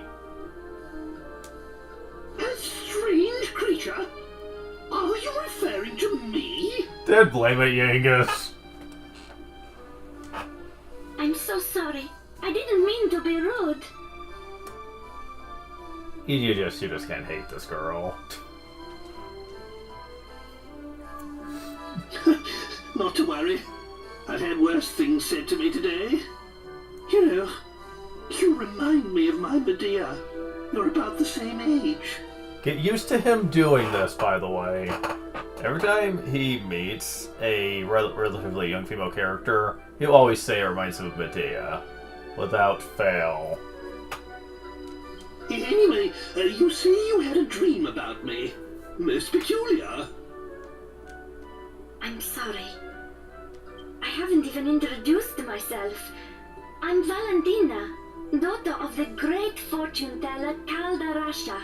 A strange creature? Are you referring to me? Don't blame it, Yangus. I'm so sorry. I didn't mean to be rude. You just can't hate this girl. Not to worry. I've had worse things said to me today. You know, you remind me of my Medea. You're about the same age. Get used to him doing this, by the way. Every time he meets a relatively young female character, he'll always say it reminds him of Medea. Without fail. Anyway, you say you had a dream about me. Most peculiar. I'm sorry. I haven't even introduced myself. I'm Valentina, daughter of the great fortune teller Kaldarasha.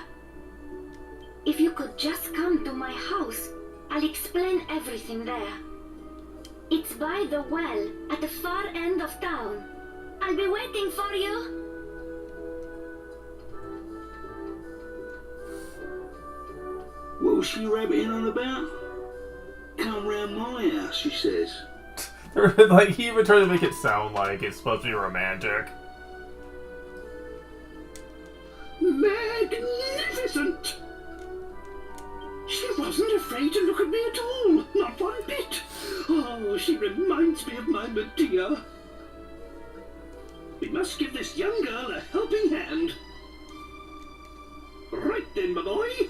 If you could just come to my house, I'll explain everything there. It's by the well at the far end of town. I'll be waiting for you. What was she rabbiting on about? Come round my house, she says. Like, he even tried to make it sound like it's supposed to be romantic. Magnificent! She wasn't afraid to look at me at all, not one bit. Oh, she reminds me of my Medea. We must give this young girl a helping hand. Right then, my boy.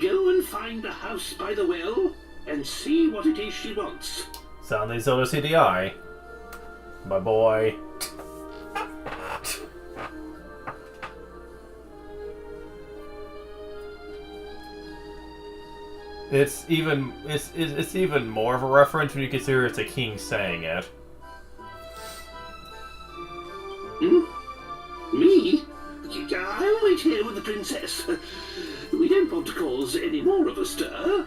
Go and find the house by the well and see what it is she wants. Sounding so CDI. My boy. It's even more of a reference when you consider it's a king saying it. Me? I'll wait here with the princess. We don't want to cause any more of a stir.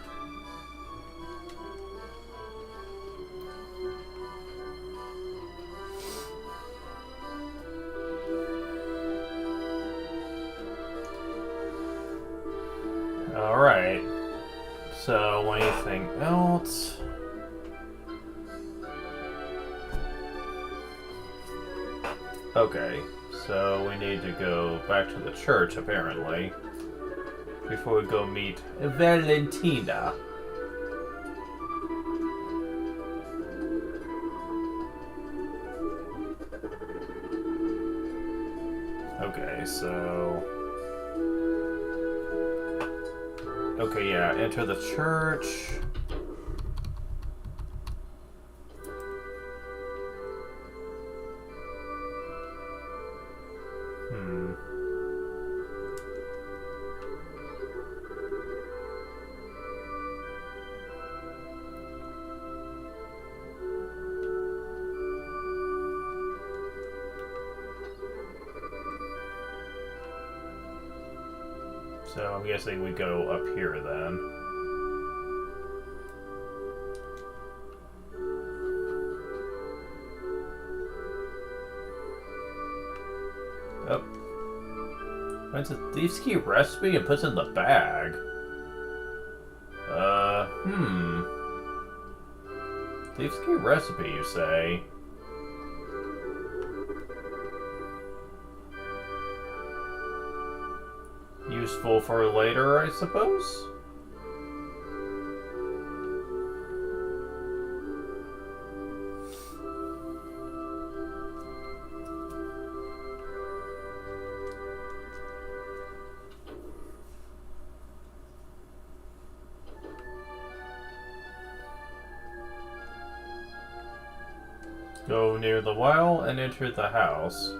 Alright. So, anything else? Okay, so we need to go back to the church, apparently, before we go meet Valentina. Okay, so... Okay, yeah, enter the church. So I'm guessing we go up here then. Oh. Finds a thief's key recipe and puts it in the bag. Thief's key recipe, you say? Useful for later, I suppose? Go near the well and enter the house.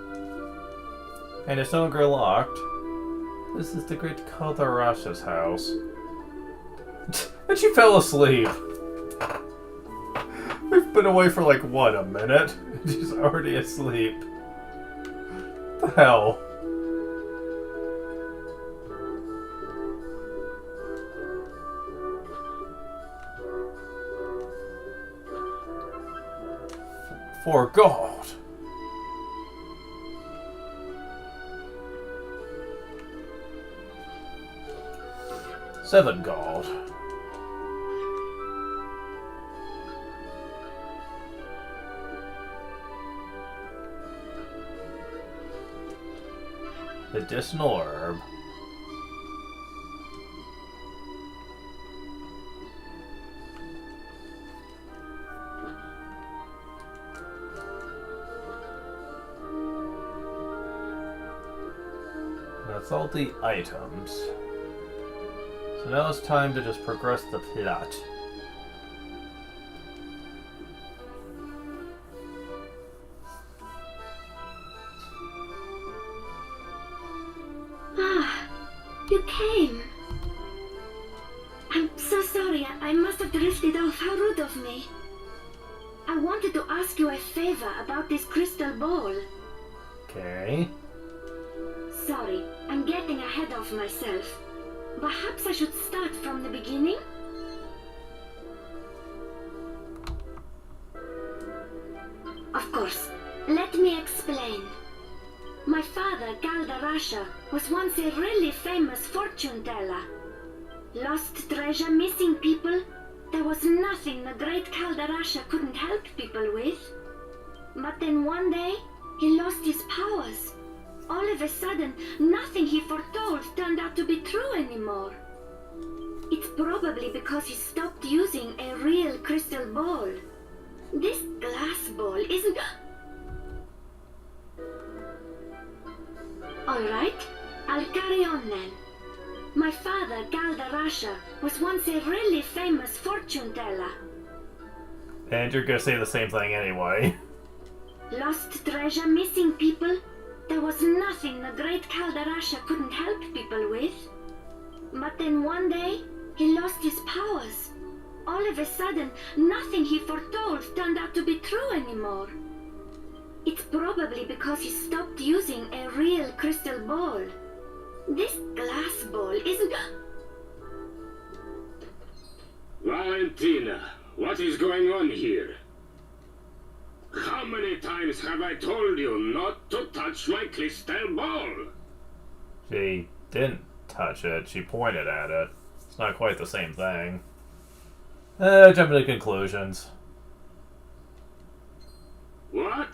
And it's no longer locked. This is the great Kaldarasha's house. And she fell asleep. We've been away for like, what, a minute? She's already asleep. What the hell? For God. Seven gold. Medicinal herb. That's all the items. So now it's time to just progress the plot. Ah, you came. I'm so sorry. I must have drifted off. How rude of me. I wanted to ask you a favor about this crystal ball. Okay. Sorry, I'm getting ahead of myself. Perhaps I should start from the beginning? Of course. Let me explain. My father, Galdarasha, was once a really famous fortune teller. Lost treasure, missing people. There was nothing the great Galdarasha couldn't help people with. But then one day, he lost his powers. All of a sudden, nothing he foretold turned out to be true anymore. It's probably because he stopped using a real crystal ball. This glass ball isn't... Alright, I'll carry on then. My father, Galdarasha, was once a really famous fortune teller. And you're gonna say the same thing anyway. Lost treasure, missing people. There was nothing the great Galdarasha couldn't help people with. But then one day, he lost his powers. All of a sudden, nothing he foretold turned out to be true anymore. It's probably because he stopped using a real crystal ball. This glass ball isn't... Valentina, what is going on here? How many times have I told you not to touch my crystal ball? She didn't touch it, she pointed at it. It's not quite the same thing. Jumping to conclusions. What?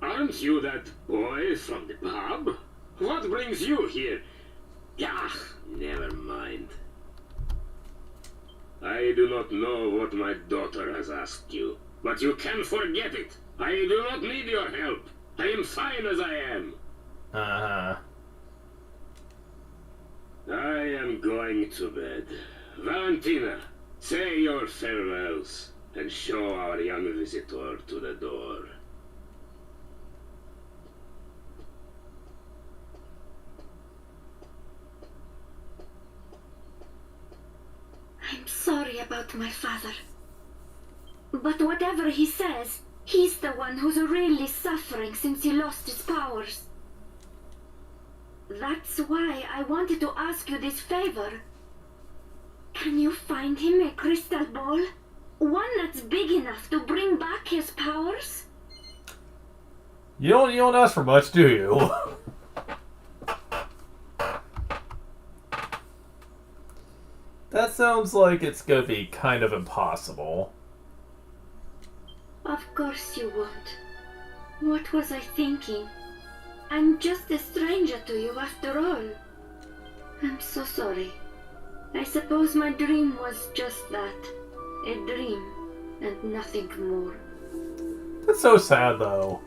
Aren't you that boy from the pub? What brings you here? Yeah, never mind. I do not know what my daughter has asked you, but you can forget it. I do not need your help. I am fine as I am. Uh-huh. I am going to bed. Valentina, say your farewells and show our young visitor to the door. I'm sorry about my father. But whatever he says, he's the one who's really suffering since he lost his powers. That's why I wanted to ask you this favor. Can you find him a crystal ball? One that's big enough to bring back his powers? You don't ask for much, do you? That sounds like it's gonna be kind of impossible. Of course you won't. What was I thinking? I'm just a stranger to you after all. I'm so sorry. I suppose my dream was just that. A dream, and nothing more. That's so sad, though.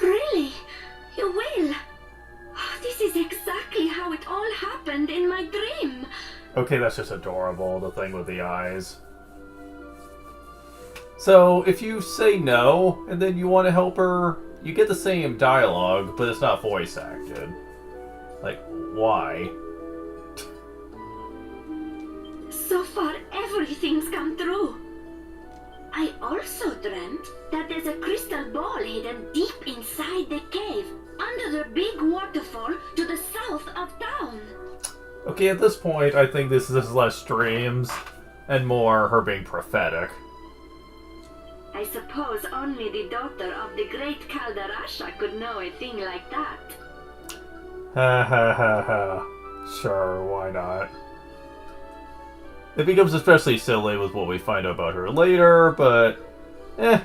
Really? You will? This is exactly how it all happened in my dream. Okay, that's just adorable, the thing with the eyes. So, if you say no, and then you want to help her, you get the same dialogue, but it's not voice acted. Like, why? So far, everything's come true. I also dreamt that there's a crystal ball hidden deep inside the cave, under the big waterfall to the south of town. Okay, at this point, I think this is less dreams, and more her being prophetic. I suppose only the daughter of the great Kaldarasha could know a thing like that. Ha ha ha ha. Sure, why not? It becomes especially silly with what we find out about her later, but... eh.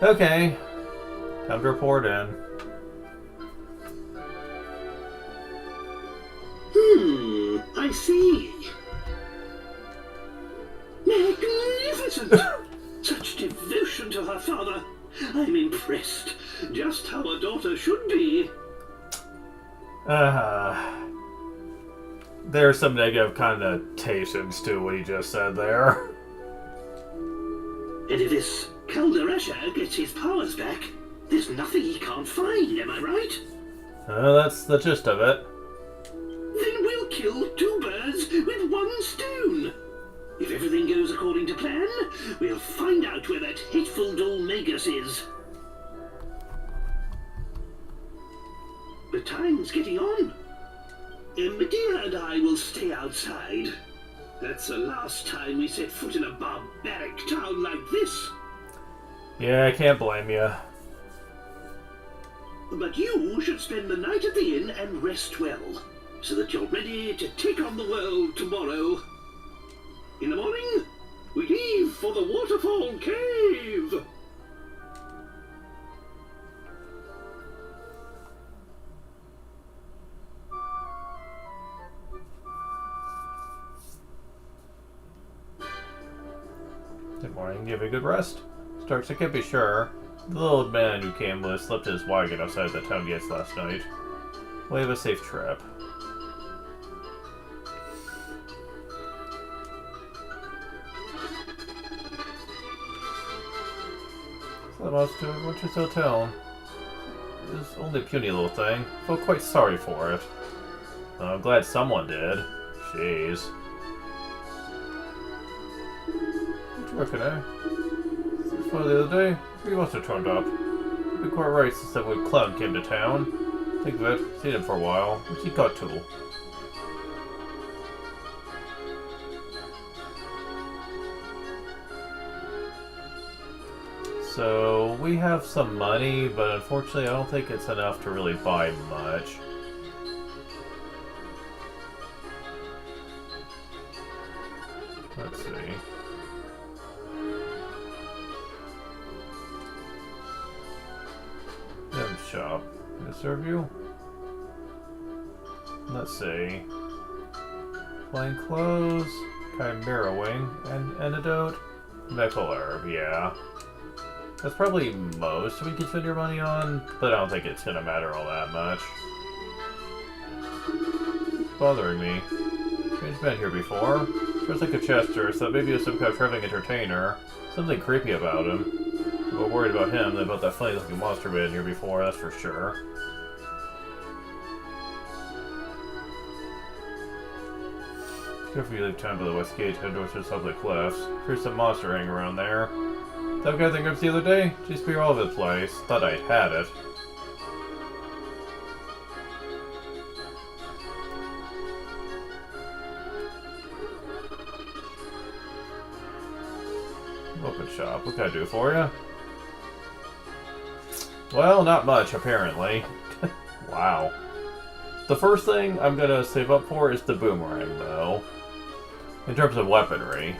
Okay. Time to report in. I see. Magnificent! Such devotion to her father. I'm impressed. Just how a daughter should be. There's some negative connotations to what he just said there. And if this Kaldarasha gets his powers back, there's nothing he can't find, am I right? That's the gist of it. Then we'll kill two birds with one stone. If everything goes according to plan, we'll find out where that hateful Dolmagus is. But time's getting on. Medea and I will stay outside. That's the last time we set foot in a barbaric town like this. Yeah, I can't blame you. But you should spend the night at the inn and rest well, so that you're ready to take on the world tomorrow. In the morning, we leave for the Waterfall Cave. morning. You have a good rest? Starks, I can't be sure. The little man you came with slept in his wagon outside the town gates last night. Well, have a safe trip. So much to Winter's Hotel. It's only a puny little thing. I felt quite sorry for it. I'm glad someone did. Jeez. What's working, eh? Since the other day, he must have turned up. You'd be quite right since that weird clown came to town. Think of it, seen him for a while. What's he got to? So, we have some money, but unfortunately I don't think it's enough to really buy much. Let's see. Gem shop. Can I serve you? Let's see. Plain clothes, chimera wing, and antidote, medical herb, yeah. That's probably most we can spend your money on, but I don't think it's gonna matter all that much. Bothering me. Strange been here before. Dressed like a Chester, so maybe he was some kind of traveling entertainer. Something creepy about him. We're worried about him than about that funny looking monster been here before, that's for sure. Careful you leave town by the west gate, head towards the public cliffs. Here's some monster hanging around there. That guy thing up the other day? Just be all over the place. Thought I'd had it. Open shop. What can I do for you? Well, not much, apparently. Wow. The first thing I'm gonna save up for is the boomerang, though. In terms of weaponry.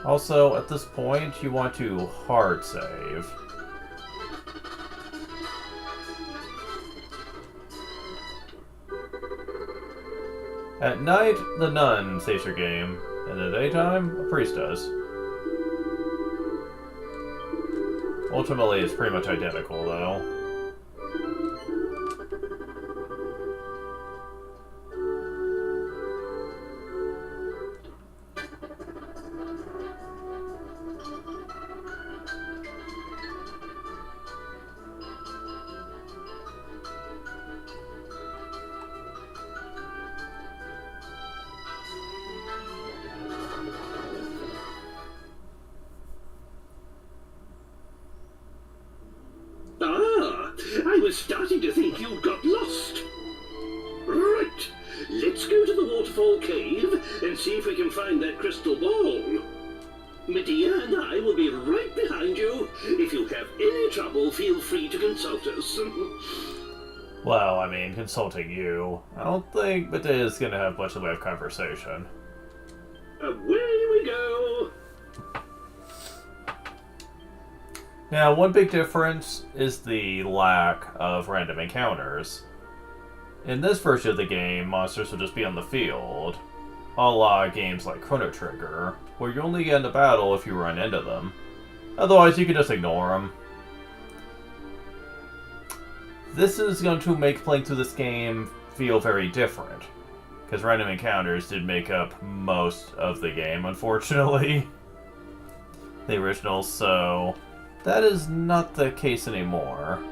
Also, at this point, you want to hard save. At night, the nun saves your game. In the daytime, a priest does. Ultimately, it's pretty much identical, though. I was starting to think you'd got lost. Right, let's go to the waterfall cave and see if we can find that crystal ball. Medea and I will be right behind you. If you have any trouble, feel free to consult us. Well, I mean, consulting you. I don't think Medea's gonna have much of a conversation. Away we go. Now, one big difference is the lack of random encounters. In this version of the game, monsters will just be on the field, a la games like Chrono Trigger, where you only get into battle if you run into them. Otherwise, you can just ignore them. This is going to make playing through this game feel very different, because random encounters did make up most of the game, unfortunately. The original, so that is not the case anymore.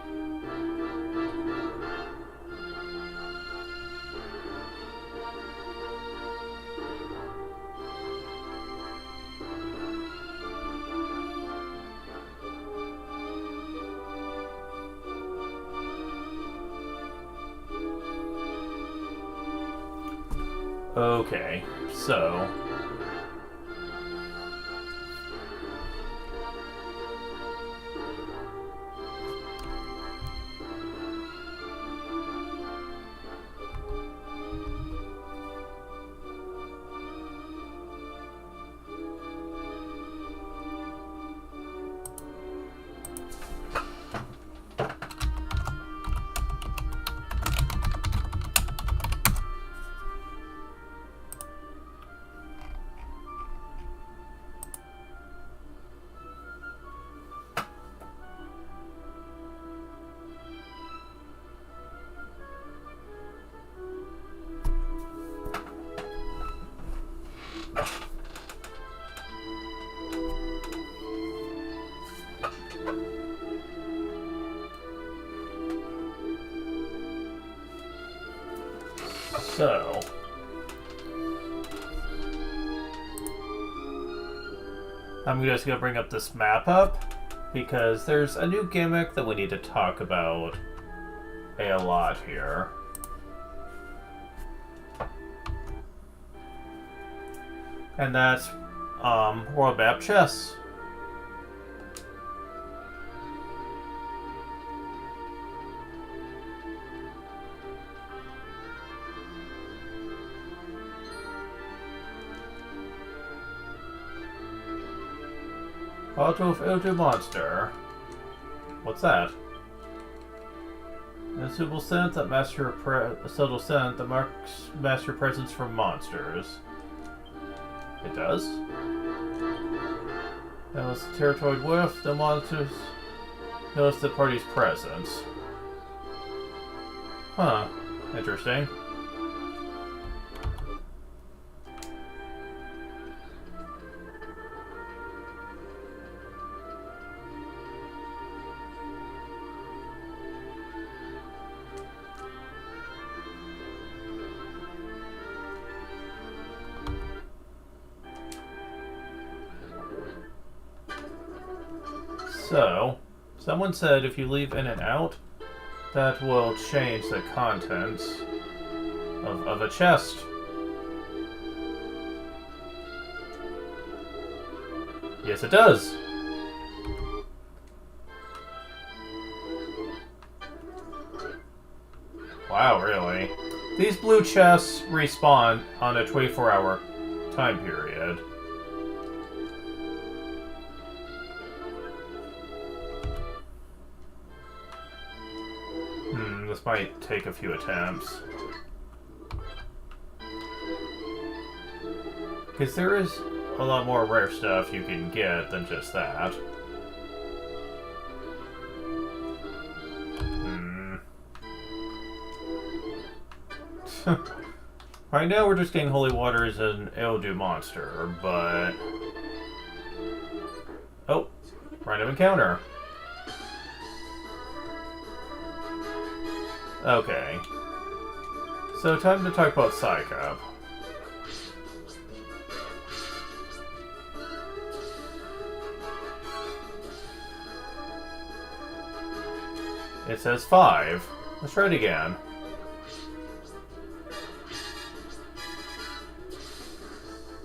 Okay, so So, I'm just gonna bring up this map up because there's a new gimmick that we need to talk about a lot here. And that's World Map Chess. Auto of Elder Monster. What's that? A subtle scent that a subtle scent that marks master presence from monsters. It does. Notice the territory whiff, the monsters notice the party's presence. Huh. Interesting. So, someone said if you leave in and out, that will change the contents of a chest. Yes, it does. Wow, really? These blue chests respawn on a 24-hour time period. This might take a few attempts. Because there is a lot more rare stuff you can get than just that. Right now we're just getting Holy Water as an Elder Monster, but... Oh! Random encounter. Okay. So, time to talk about Psycup. It says 5. Let's try it again.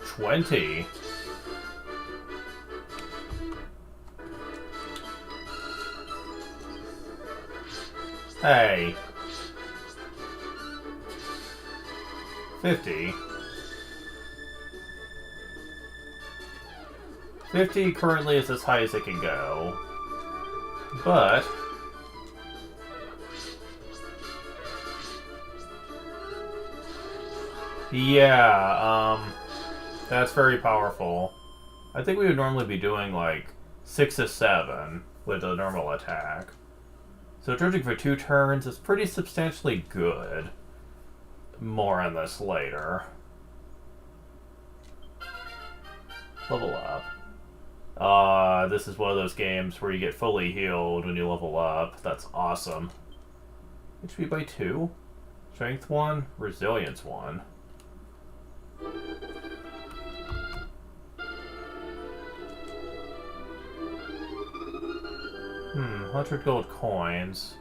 $20. Hey. 50. 50 currently is as high as it can go. But... yeah, that's very powerful. I think we would normally be doing like 6 to 7 with a normal attack. So charging for 2 turns is pretty substantially good. More on this later. Level up. This is one of those games where you get fully healed when you level up. That's awesome. HP by 2. Strength 1. Resilience 1. 100 gold coins.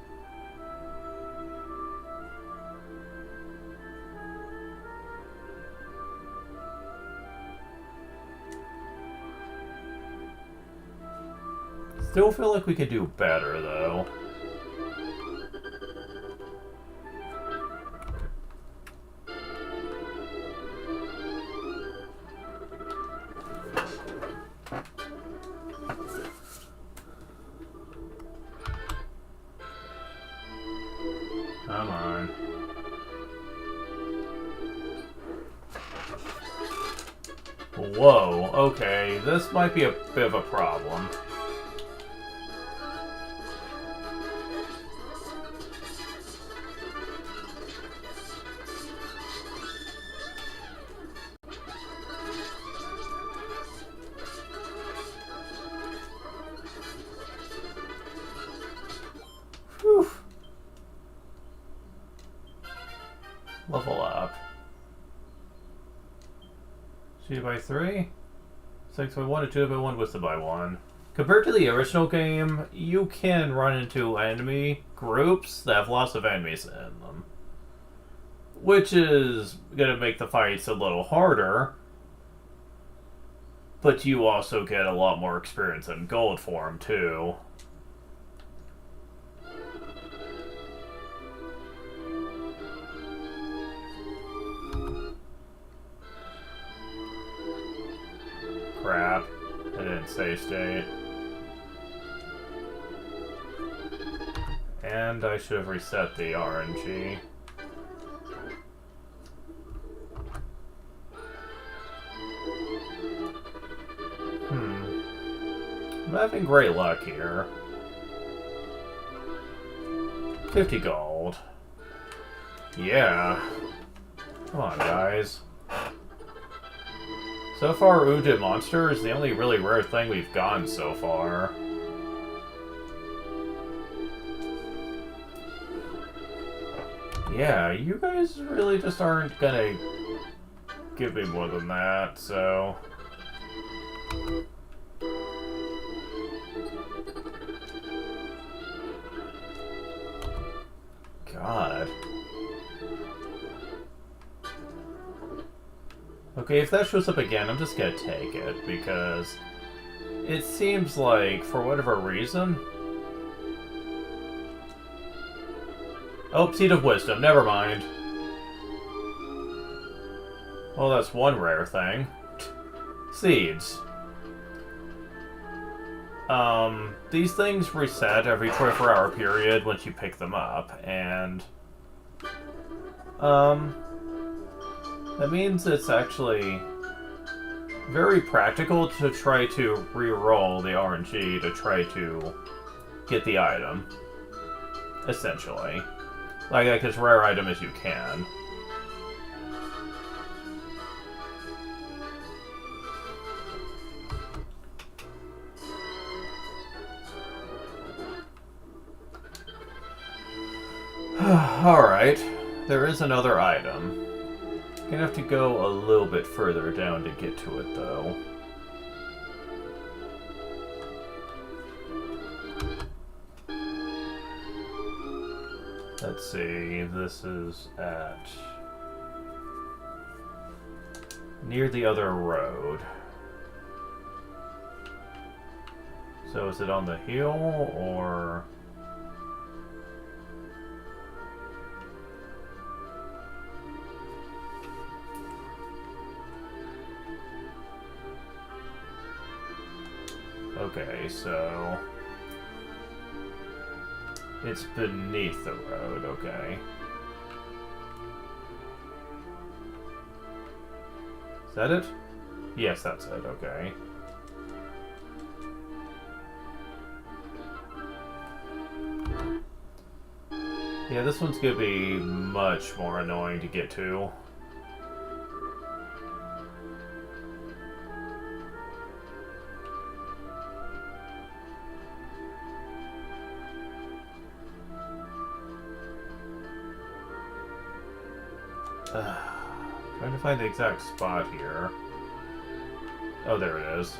Still feel like we could do better, though. Come on. Whoa, okay, this might be a bit of a problem. level up. 2 by 3, 6 by 1, and 2 by 1, wisdom by 1. Compared to the original game, you can run into enemy groups that have lots of enemies in them, which is going to make the fights a little harder, but you also get a lot more experience and gold for them, too. Crap. I didn't save state. And I should have reset the RNG. I'm having great luck here. 50 gold. Yeah. Come on, guys. So far, Wounded Monster is the only really rare thing we've gotten so far. Yeah, you guys really just aren't gonna give me more than that, so... God. Okay, if that shows up again, I'm just gonna take it, because it seems like, for whatever reason... Oh, Seed of Wisdom, never mind. Well, that's one rare thing. Seeds. These things reset every 24-hour period once you pick them up, and... that means it's actually very practical to try to re-roll the RNG to try to get the item. Essentially. Like as rare item as you can. Alright, there is another item. Gonna have to go a little bit further down to get to it, though. Let's see, this is at... near the other road. So is it on the hill, or... Okay, so... it's beneath the road, okay. Is that it? Yes, that's it, okay. Yeah, this one's gonna be much more annoying to get to. Trying to find the exact spot here. Oh, there it is.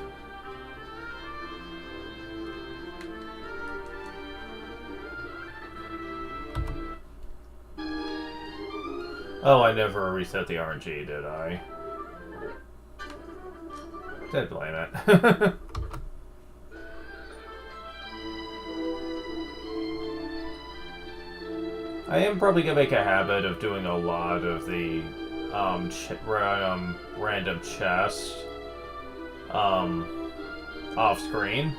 Oh, I never reset the RNG, did I? Did blame it. I am probably gonna make a habit of doing a lot of the random chests off screen,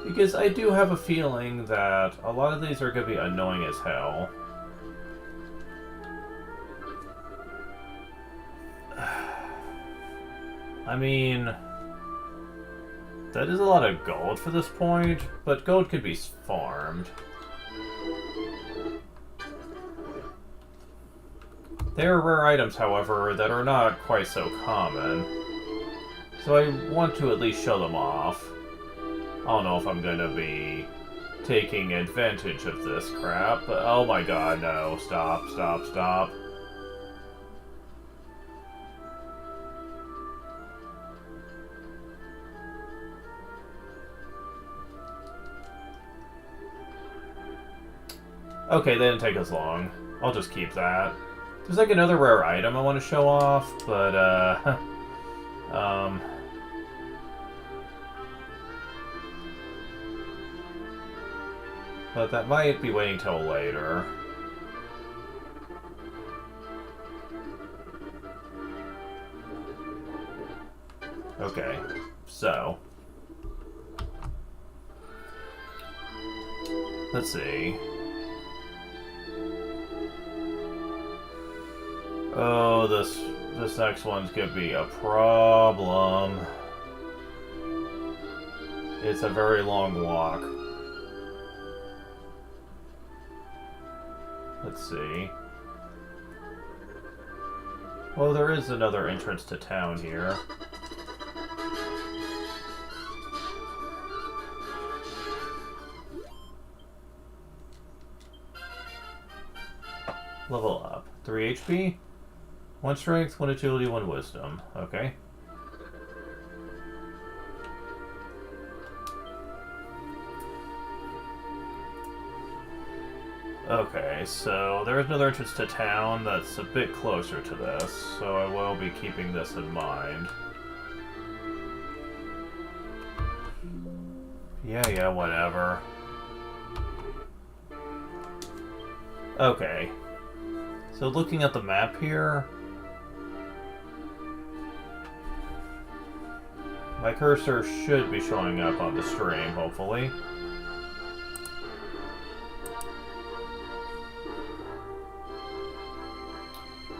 because I do have a feeling that a lot of these are gonna be annoying as hell. I mean, that is a lot of gold for this point, but gold could be farmed. There are rare items, however, that are not quite so common, so I want to at least show them off. I don't know if I'm going to be taking advantage of this crap, but oh my god, no. Stop, stop, stop. Okay, they didn't take us long. I'll just keep that. There's like another rare item I want to show off, but but that might be waiting till later. Okay, so let's see. Oh, this next one's gonna be a problem. It's a very long walk. Let's see. Well, there is another entrance to town here. Level up. 3 HP? 1 strength, 1 agility, 1 wisdom. Okay. Okay, so there's another entrance to town that's a bit closer to this, so I will be keeping this in mind. Yeah, whatever. Okay. So looking at the map here, my cursor should be showing up on the stream, hopefully.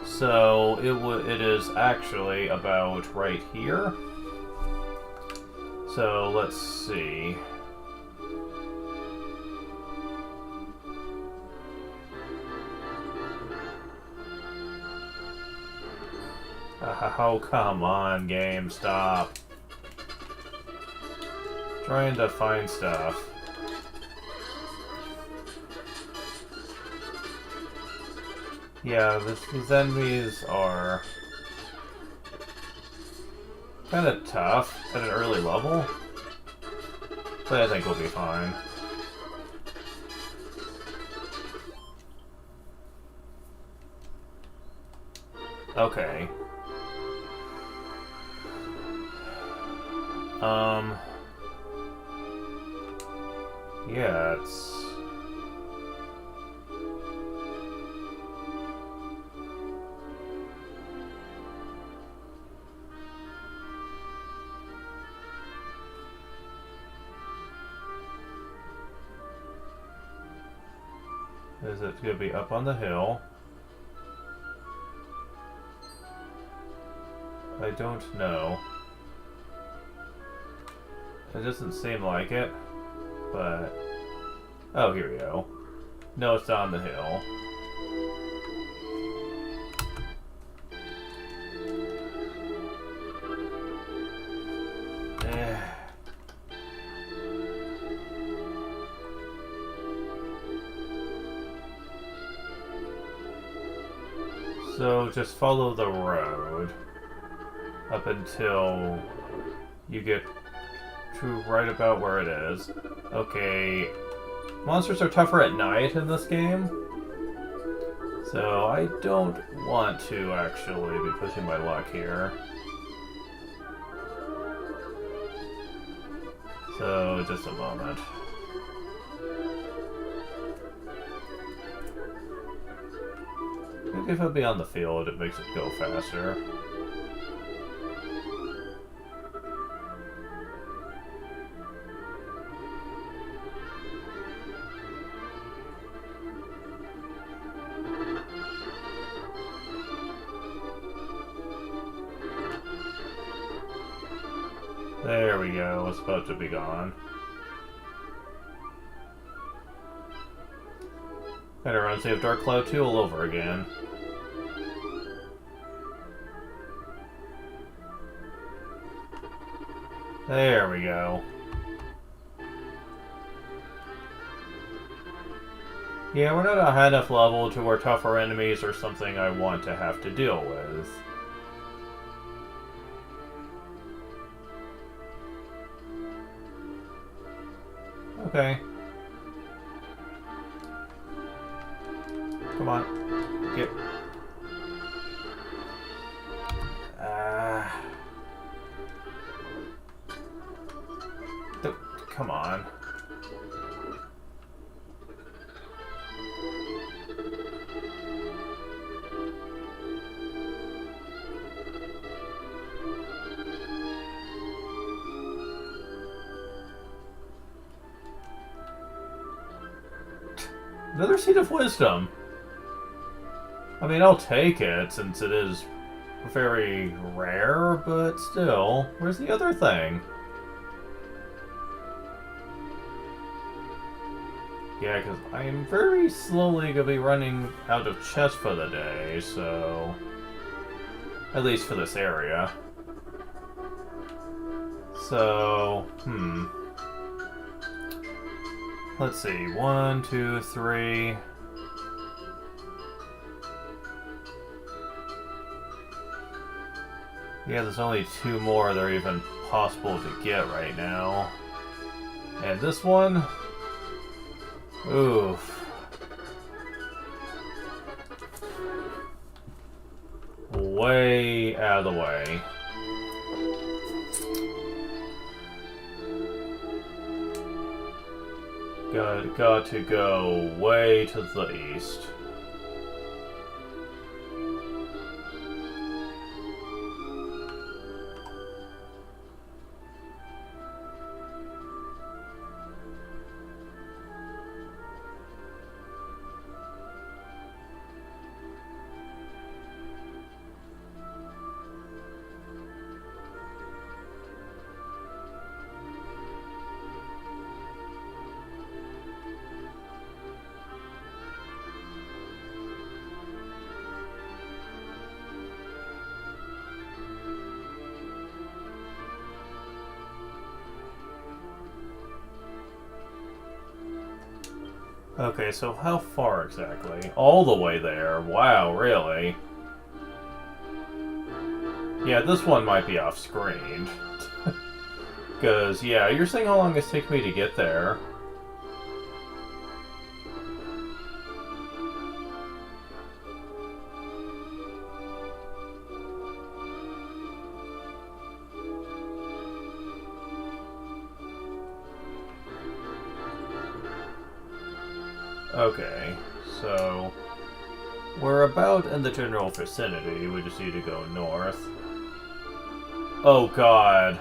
So it is actually about right here. So let's see. Oh, come on, game, stop. Trying to find stuff. Yeah, these enemies are kind of tough at an early level, but I think we'll be fine. Okay. Yeah, it's... Is it going to be up on the hill? I don't know. It doesn't seem like it, but... Oh, here we go. No, it's on the hill. So just follow the road up until you get to right about where it is. Okay, monsters are tougher at night in this game, so I don't want to actually be pushing my luck here. So just a moment. Maybe if I'll be on the field, it makes it go faster. There we go, it's about to be gone. Better run save Dark Cloud 2 all over again. There we go. Yeah, we're not a high enough level to where tougher enemies are something I want to have to deal with. Okay. Come on. Get... Come on. Another Seed of Wisdom. I mean, I'll take it since it is very rare, but still. Where's the other thing? Yeah, because I am very slowly going to be running out of chests for the day, so... At least for this area. So, Let's see, 1, 2, 3... Yeah, there's only 2 more that are even possible to get right now. And this one... Oof. Way out of the way. Got to go way to the east. Okay, so how far exactly? All the way there. Wow, really? Yeah, this one might be off-screen. Because, yeah, you're saying how long it's taken me to get there. Okay, so we're about in the general vicinity. We just need to go north. Oh god.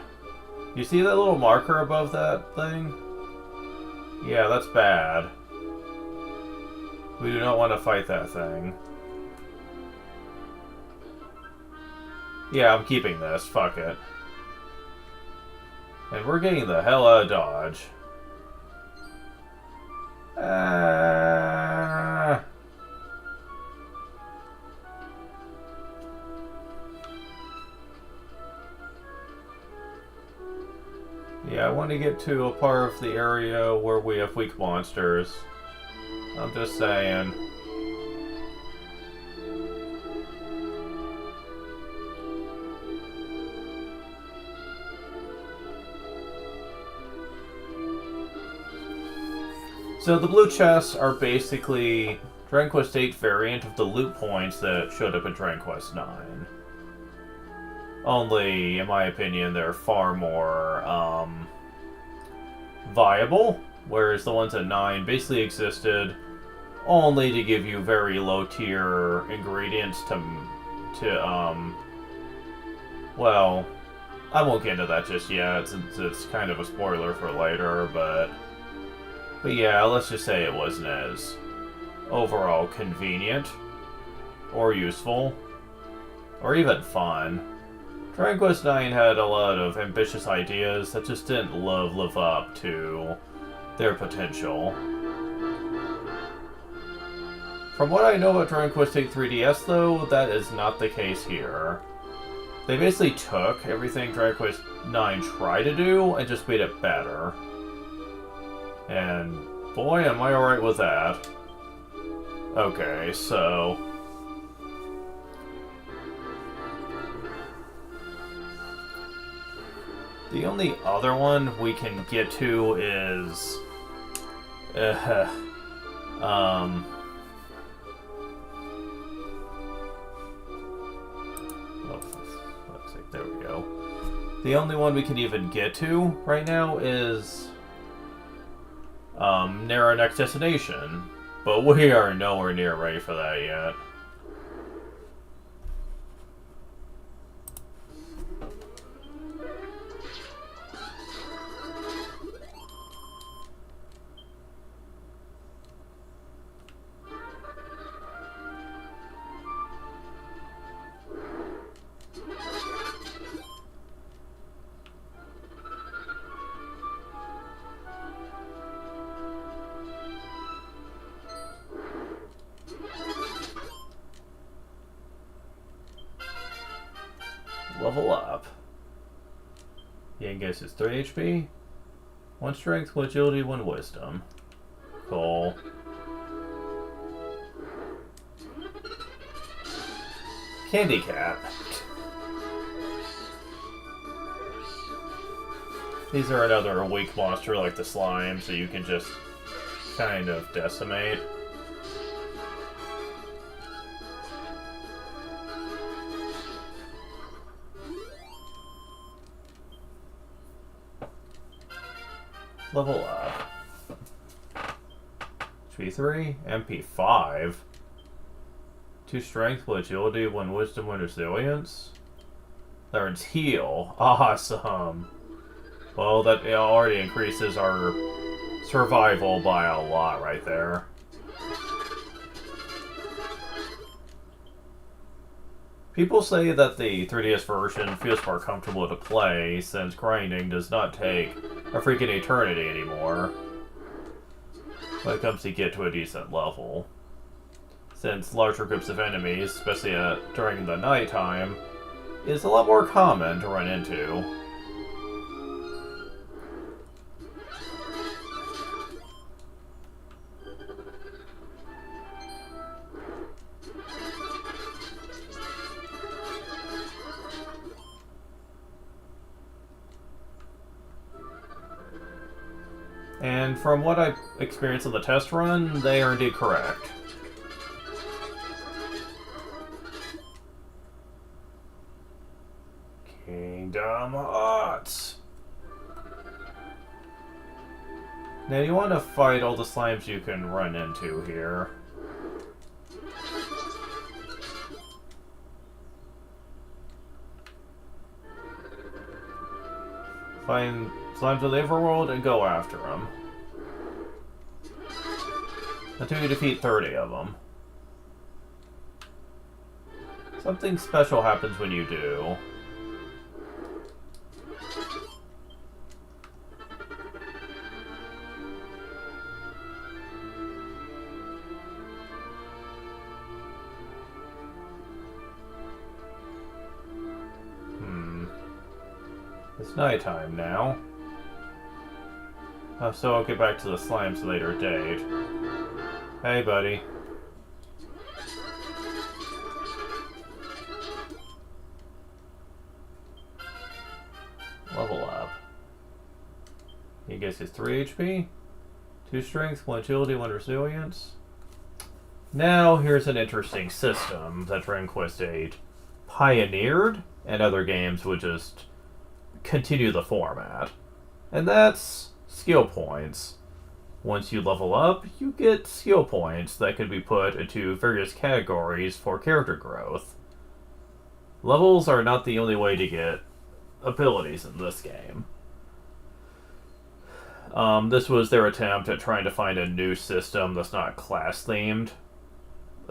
You see that little marker above that thing? Yeah, that's bad. We do not want to fight that thing. Yeah, I'm keeping this. Fuck it. And we're getting the hell out of Dodge. Yeah, I want to get to a part of the area where we have weak monsters. I'm just saying. So the blue chests are basically Dragon Quest VIII variant of the loot points that showed up in Dragon Quest IX. Only, in my opinion, they're far more viable, whereas the ones at 9 basically existed only to give you very low-tier ingredients to well, I won't get into that just yet, since it's kind of a spoiler for later, but yeah, let's just say it wasn't as overall convenient, or useful, or even fun. Dragon Quest IX had a lot of ambitious ideas that just didn't live up to their potential. From what I know about Dragon Quest VIII 3DS, though, that is not the case here. They basically took everything Dragon Quest IX tried to do and just made it better. And boy, am I alright with that. Okay, so the only other one we can get to is The only one we can even get to right now is near our next destination, but we are nowhere near ready for that yet. Level up. Yang gets his 3 HP, 1 strength, 1 agility, 1 wisdom. Cool. Candy Cat. These are another weak monster like the slime, so you can just kind of decimate. Level up. HP 3, MP 5. 2 strength, 1 agility, 1 wisdom, 1 resilience. Learns heal. Awesome. Well, that already increases our survival by a lot right there. People say that the 3DS version feels more comfortable to play since grinding does not take a freaking eternity anymore when it comes to get to a decent level. Since larger groups of enemies, especially during the nighttime, is a lot more common to run into. And from what I experienced in the test run, they are indeed correct. Kingdom Hearts! Now you want to fight all the slimes you can run into here. Find slimes of the overworld and go after them. Until you defeat 30 of them. Something special happens when you do. It's nighttime now. So I'll get back to the slimes later date. Hey, buddy. Level up. He gets his 3 HP, 2 strength, 1 agility, 1 resilience. Now here's an interesting system that Dragon Quest VIII pioneered, and other games would just continue the format. And that's skill points. Once you level up, you get skill points that can be put into various categories for character growth. Levels are not the only way to get abilities in this game. This was their attempt at trying to find a new system that's not class-themed,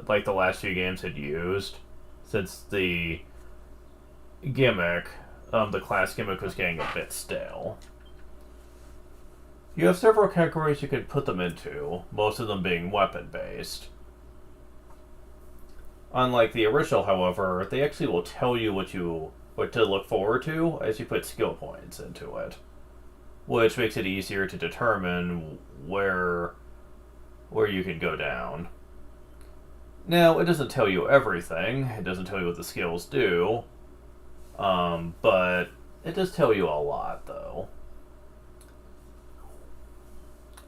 like the last few games had used, since the gimmick, the class gimmick, was getting a bit stale. You have several categories you can put them into, most of them being weapon-based. Unlike the original, however, they actually will tell you what to look forward to as you put skill points into it, which makes it easier to determine where you can go down. Now, it doesn't tell you everything, it doesn't tell you what the skills do, but it does tell you a lot, though.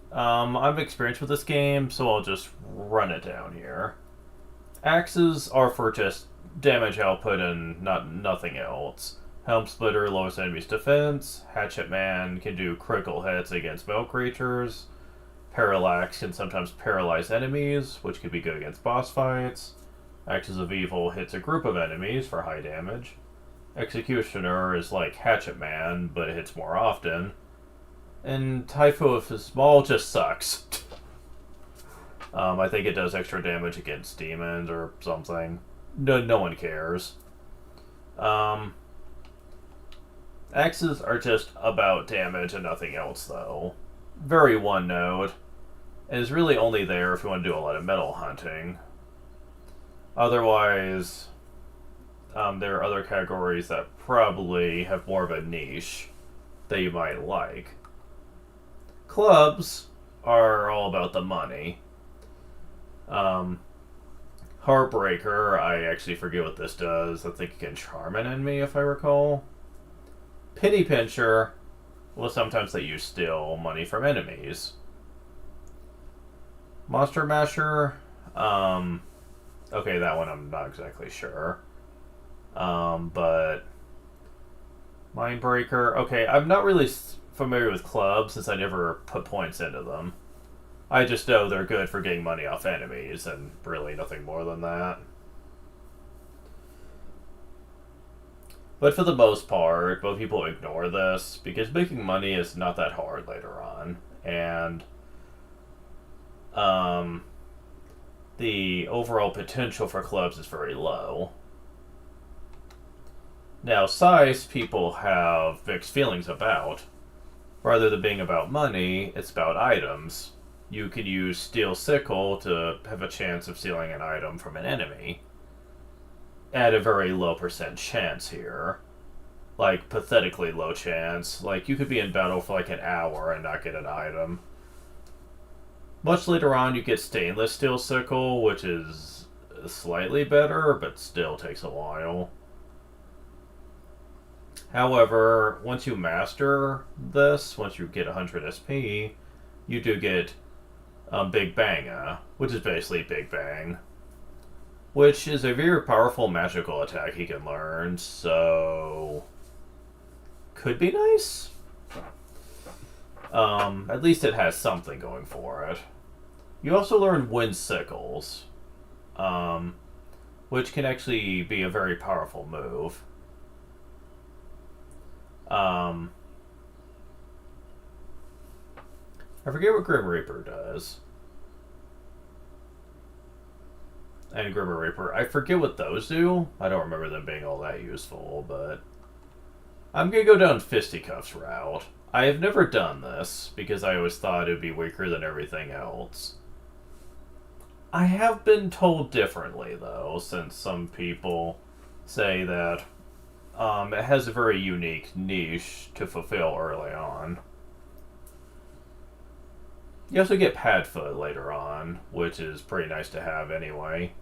I'm experienced with this game, so I'll just run it down here. Axes are for just damage output and nothing else. Helm Splitter lowers enemies' defense. Hatchet Man can do critical hits against metal creatures. Parallax can sometimes paralyze enemies, which could be good against boss fights. Axis of Evil hits a group of enemies for high damage. Executioner is like Hatchet Man, but it hits more often. And Typho, if it's small, just sucks. I think it does extra damage against demons or something. No one cares. Axes are just about damage and nothing else, though. Very one note. And is really only there if you want to do a lot of metal hunting. Otherwise, there are other categories that probably have more of a niche that you might like. Clubs are all about the money. Heartbreaker, I actually forget what this does. I think it can charm an enemy, if I recall. Penny Pincher, well, sometimes they use steal money from enemies. Monster Masher, okay, that one I'm not exactly sure. But Mindbreaker, okay, I'm not really familiar with clubs since I never put points into them. I just know they're good for getting money off enemies, and really nothing more than that. But for the most part, most people ignore this, because making money is not that hard later on, and the overall potential for clubs is very low. Now, size, people have mixed feelings about. Rather than being about money, it's about items. You can use Steel Sickle to have a chance of stealing an item from an enemy. At a very low percent chance here. Like, pathetically low chance. Like, you could be in battle for like an hour and not get an item. Much later on, you get Stainless Steel Sickle, which is slightly better, but still takes a while. However, once you master this, once you get 100 SP, you do get Big Banga, which is basically Big Bang. Which is a very powerful magical attack he can learn, so could be nice. At least it has something going for it. You also learn Wind Sickles, which can actually be a very powerful move. I forget what Grim Reaper does. And Grimmer Reaper. I forget what those do. I don't remember them being all that useful, but I'm going to go down Fisticuffs route. I have never done this, because I always thought it would be weaker than everything else. I have been told differently, though, since some people say that it has a very unique niche to fulfill early on. You also get Padfoot later on, which is pretty nice to have anyway.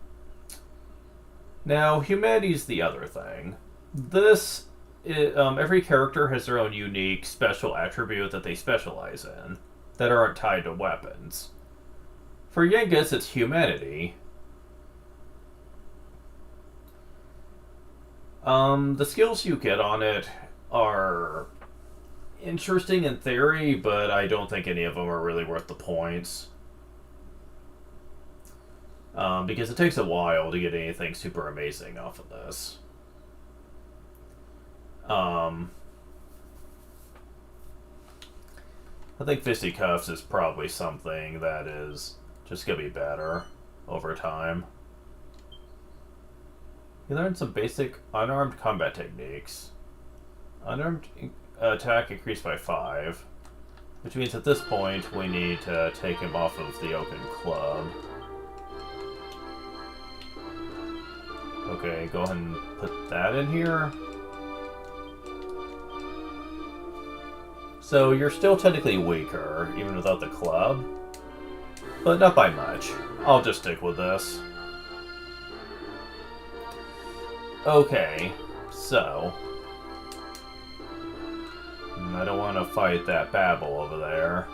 Now, humanity's the other thing. This, every character has their own unique special attribute that they specialize in, that aren't tied to weapons. For Yengus, it's humanity. The skills you get on it are interesting in theory, but I don't think any of them are really worth the points. Because it takes a while to get anything super amazing off of this. I think Fisticuffs is probably something that is just going to be better over time. You learn some basic unarmed combat techniques. Unarmed attack increased by 5, which means at this point we need to take him off of the open club. Okay, go ahead and put that in here. So you're still technically weaker, even without the club, but not by much. I'll just stick with this. Okay, so I don't want to fight that Babel over there,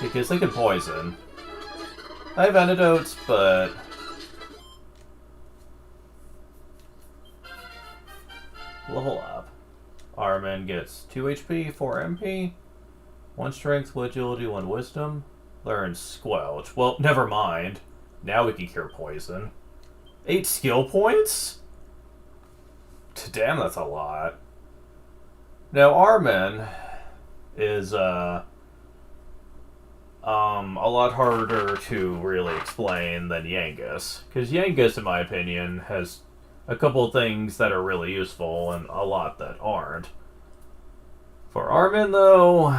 because they can poison. I have antidotes, but level up. Armin gets 2 HP, 4 MP, 1 strength, 1 agility, 1 wisdom. Learns Squelch. Well, never mind. Now we can cure poison. 8 skill points? Damn, that's a lot. Now, Armin is, a lot harder to really explain than Yangus. Because Yangus, in my opinion, has a couple of things that are really useful and a lot that aren't. For Armin, though,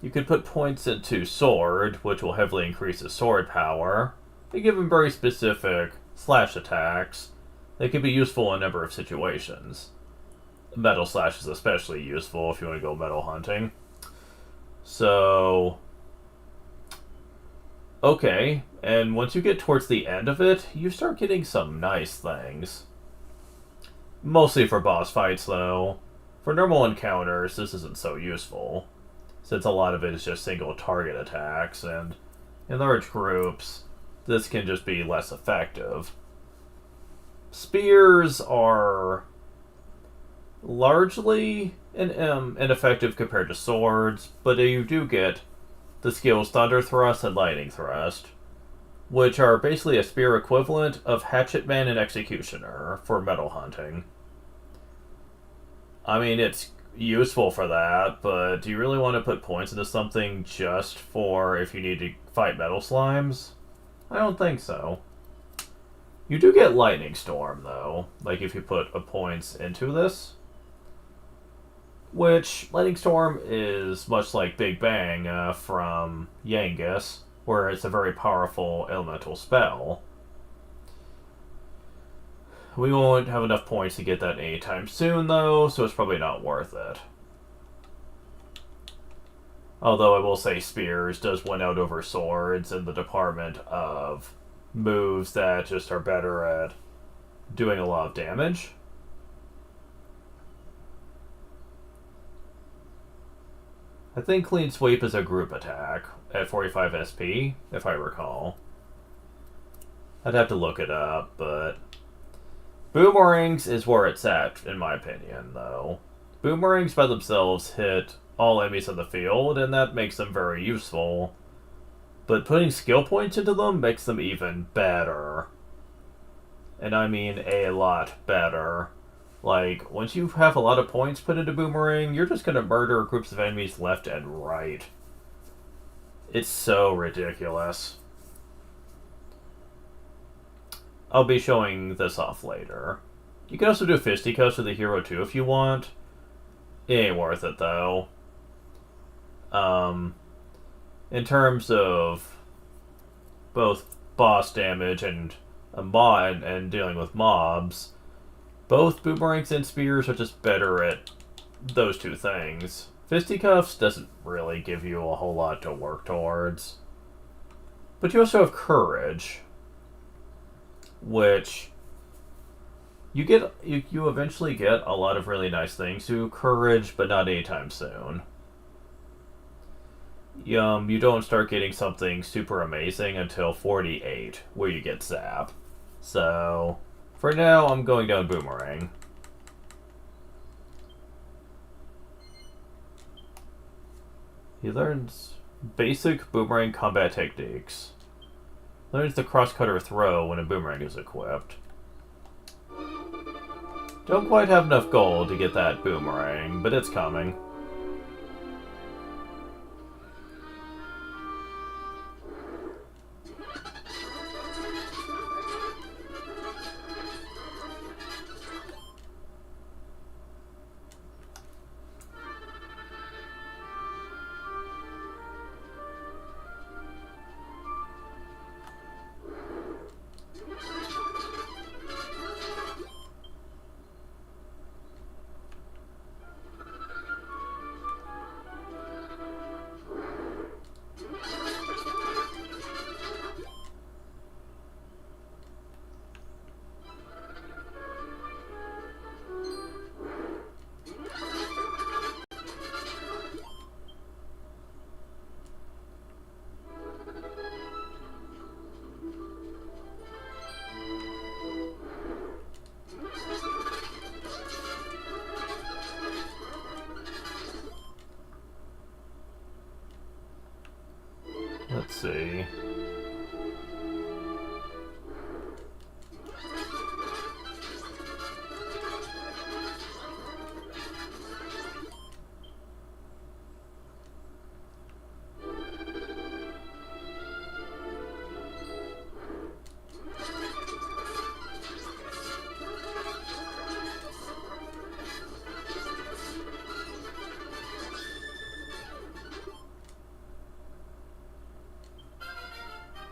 you could put points into Sword, which will heavily increase his sword power. They give him very specific slash attacks. They can be useful in a number of situations. Metal Slash is especially useful if you want to go metal hunting. So, okay, and once you get towards the end of it, you start getting some nice things. Mostly for boss fights, though. For normal encounters, this isn't so useful, since a lot of it is just single target attacks, and in large groups, this can just be less effective. Spears are largely ineffective compared to swords, but you do get the skills Thunder Thrust and Lightning Thrust, which are basically a spear equivalent of Hatchetman and Executioner for metal hunting. I mean, it's useful for that, but do you really want to put points into something just for if you need to fight metal slimes? I don't think so. You do get Lightning Storm, though, like if you put points into this. Which, Lightning Storm is much like Big Bang from Yangus, where it's a very powerful elemental spell. We won't have enough points to get that anytime soon, though, so it's probably not worth it. Although I will say Spears does win out over Swords in the department of moves that just are better at doing a lot of damage. I think Clean Sweep is a group attack at 45 SP, if I recall. I'd have to look it up, but Boomerangs is where it's at, in my opinion, though. Boomerangs by themselves hit all enemies on the field, and that makes them very useful. But putting skill points into them makes them even better. And I mean a lot better. Like, once you have a lot of points put into Boomerang, you're just gonna murder groups of enemies left and right. It's so ridiculous. I'll be showing this off later. You can also do Fisticuffs with the hero too if you want. It ain't worth it though. In terms of both boss damage and and dealing with mobs, both Boomerangs and Spears are just better at those two things. Fisticuffs doesn't really give you a whole lot to work towards. But you also have Courage, which you eventually get a lot of really nice things through Courage, but not anytime soon. You don't start getting something super amazing until 48, where you get Zap. So, for now, I'm going down Boomerang. He learns basic Boomerang combat techniques. Learns the cross-cutter throw when a Boomerang is equipped. Don't quite have enough gold to get that Boomerang, but it's coming. Let's see.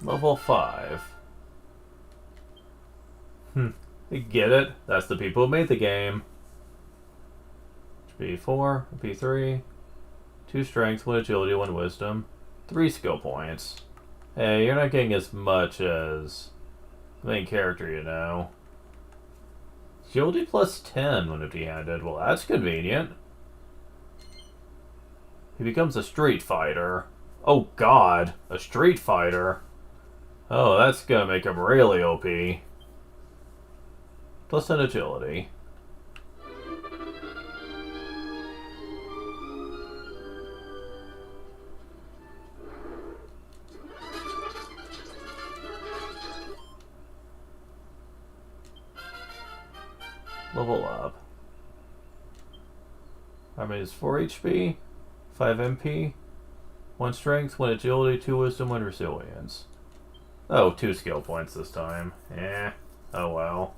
Level 5. You get it? That's the people who made the game. P4, P3. 2 strength, 1 agility, 1 wisdom. 3 skill points. Hey, you're not getting as much as the main character, you know. Agility plus 10 when empty-handed. Well, that's convenient. He becomes a street fighter. Oh god, a street fighter. Oh, that's gonna make him really OP. Plus an agility. Level up. Armor is 4 HP, 5 MP, 1 strength, 1 agility, 2 wisdom, 1 resilience. Oh, 2 skill points this time. Eh. Oh well.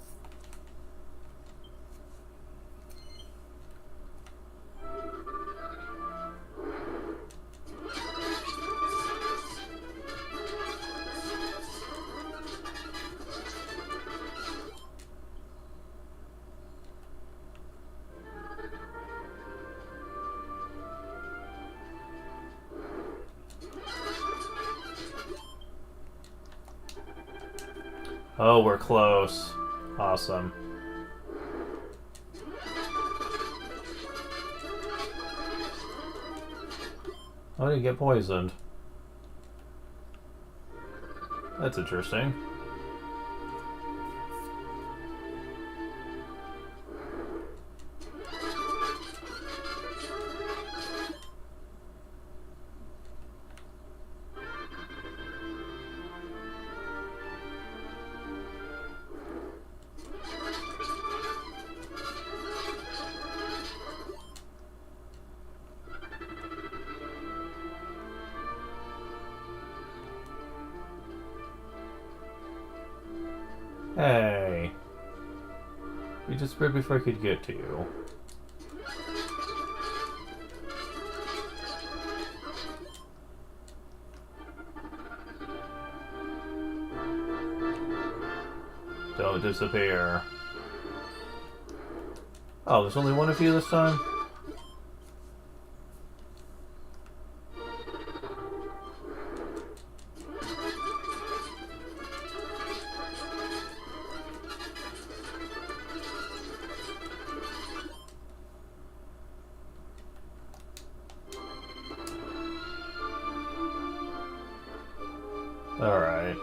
Oh, we're close. Awesome. I didn't get poisoned. That's interesting. Hey. You disappeared before I could get to you. Don't disappear. Oh, there's only one of you this time? Alright.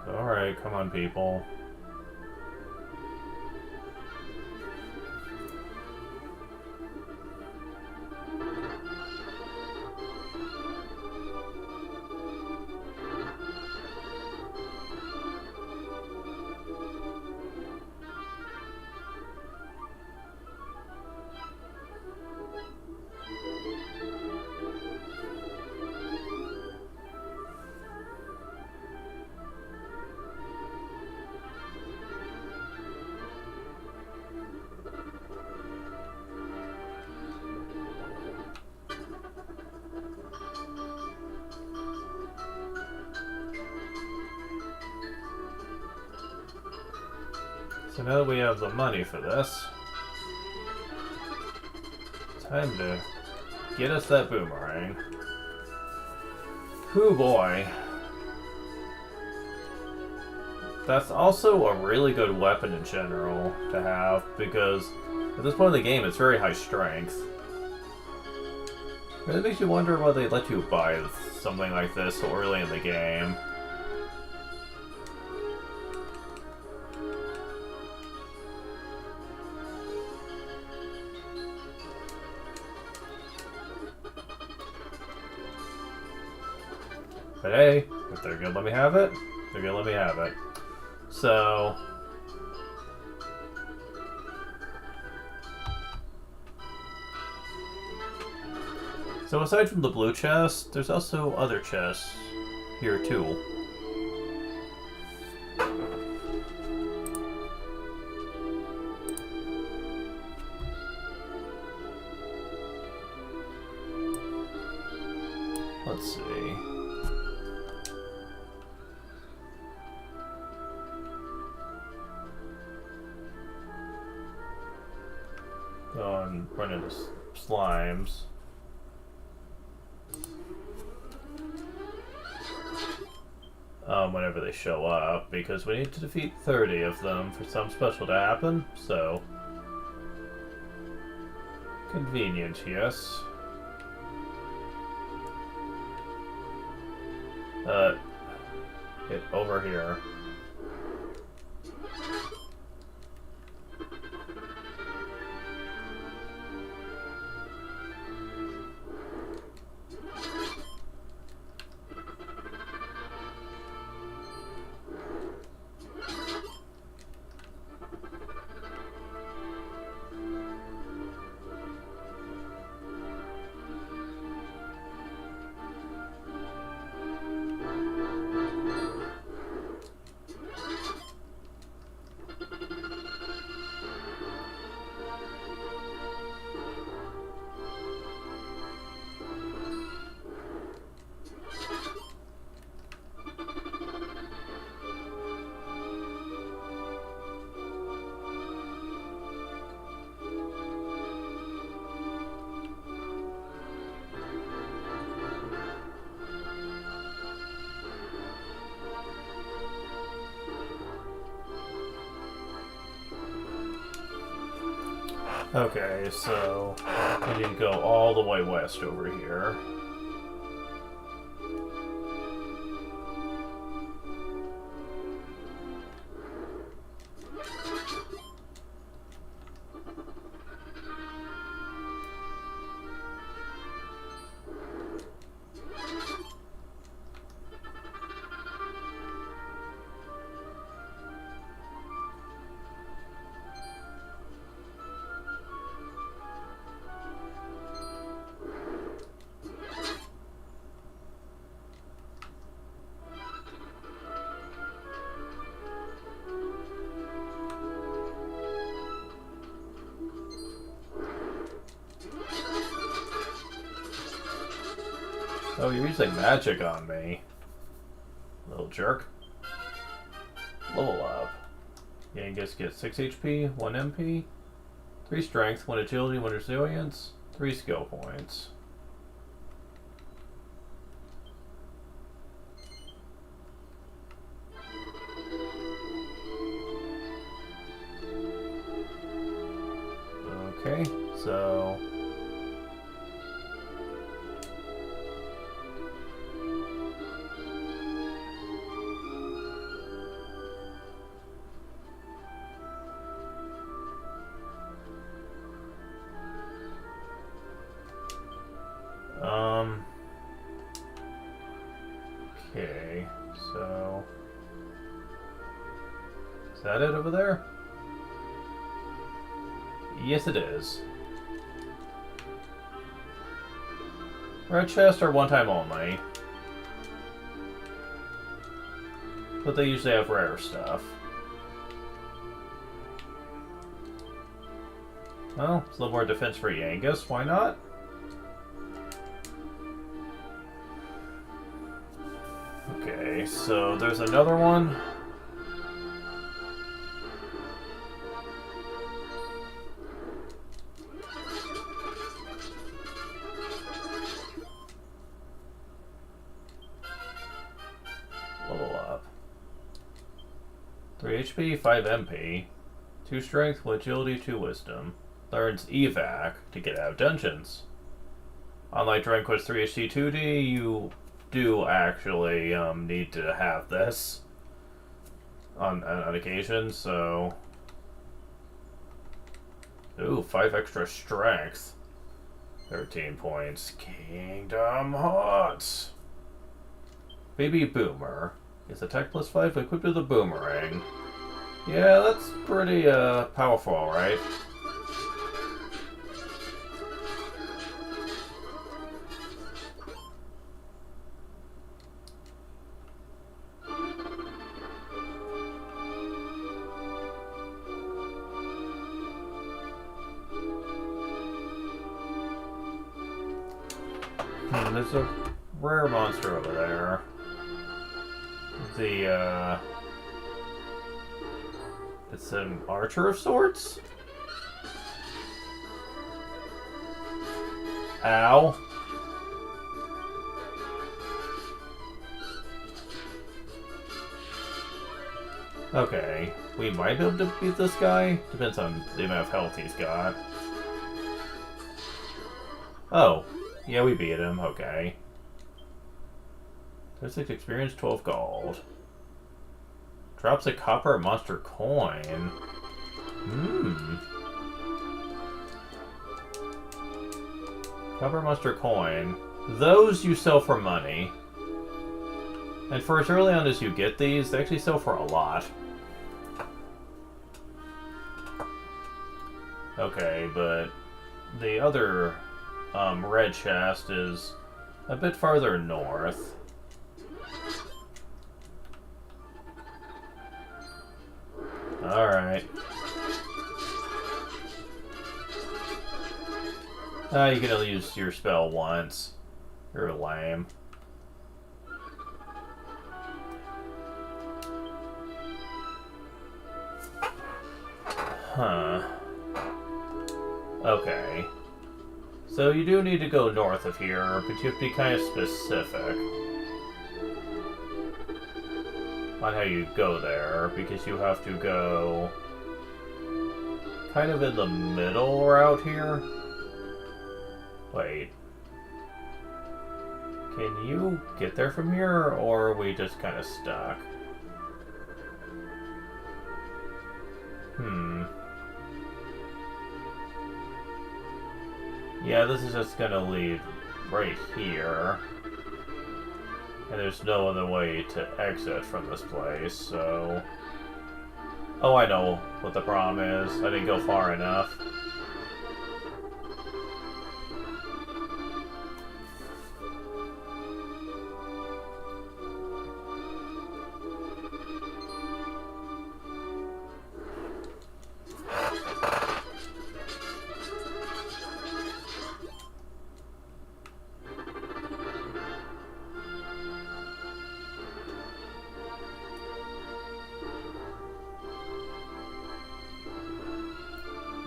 Alright, come on, people. So now that we have the money for this, time to get us that boomerang. Hoo boy. That's also a really good weapon in general to have, because At this point in the game, it's very high strength. It really makes you wonder why they let you buy something like this so early in the game. But hey, if they're gonna let me have it, they're gonna let me have it. So... So aside from the blue chest, there's also other chests here too. Let's see. Go and run into slimes. Whenever they show up, because we need to defeat 30 of them for something special to happen, so... Convenient, yes. Get over here. Okay, so we need to go all the way west over here. Oh, you're using magic on me. Little jerk. Level up. Yeah, you guys get 6 HP, 1 MP, 3 strength, 1 agility, 1 resilience, 3 skill points. Okay, so... Okay, so... Is that it over there? Yes, it is. Red chests are one time only. But they usually have rare stuff. Well, it's a little more defense for Yangus, why not? Okay, so there's another one. Level up. 3 HP, 5 MP, 2 strength, 1 agility, 2 wisdom. learns evac to get out of dungeons. Unlike Dragon Quest 3 HD 2D, you do actually need to have this on occasion, so... Ooh, 5 extra strength. 13 points. Kingdom Hearts! Baby Boomer. Is attack plus 5 equipped with a boomerang. Yeah, that's pretty powerful, right? There's a rare monster over there. It's an archer of sorts? Ow. Okay, we might be able to beat this guy. Depends on the amount of health he's got. Oh, yeah, we beat him. Okay. 36 experience, 12 gold. Drops a copper monster coin. Copper monster coin. Those you sell for money. And for as early on as you get these, they actually sell for a lot. Okay, but the other red chest is a bit farther north. Alright. You can only use your spell once. You're lame. Huh. Okay. So you do need to go north of here, but you have to be kind of specific on how you go there, because you have to go kind of in the middle route here. Wait. Can you get there from here, or are we just kind of stuck? Yeah, this is just gonna lead right here. And there's no other way to exit from this place, so... Oh, I know what the problem is. I didn't go far enough.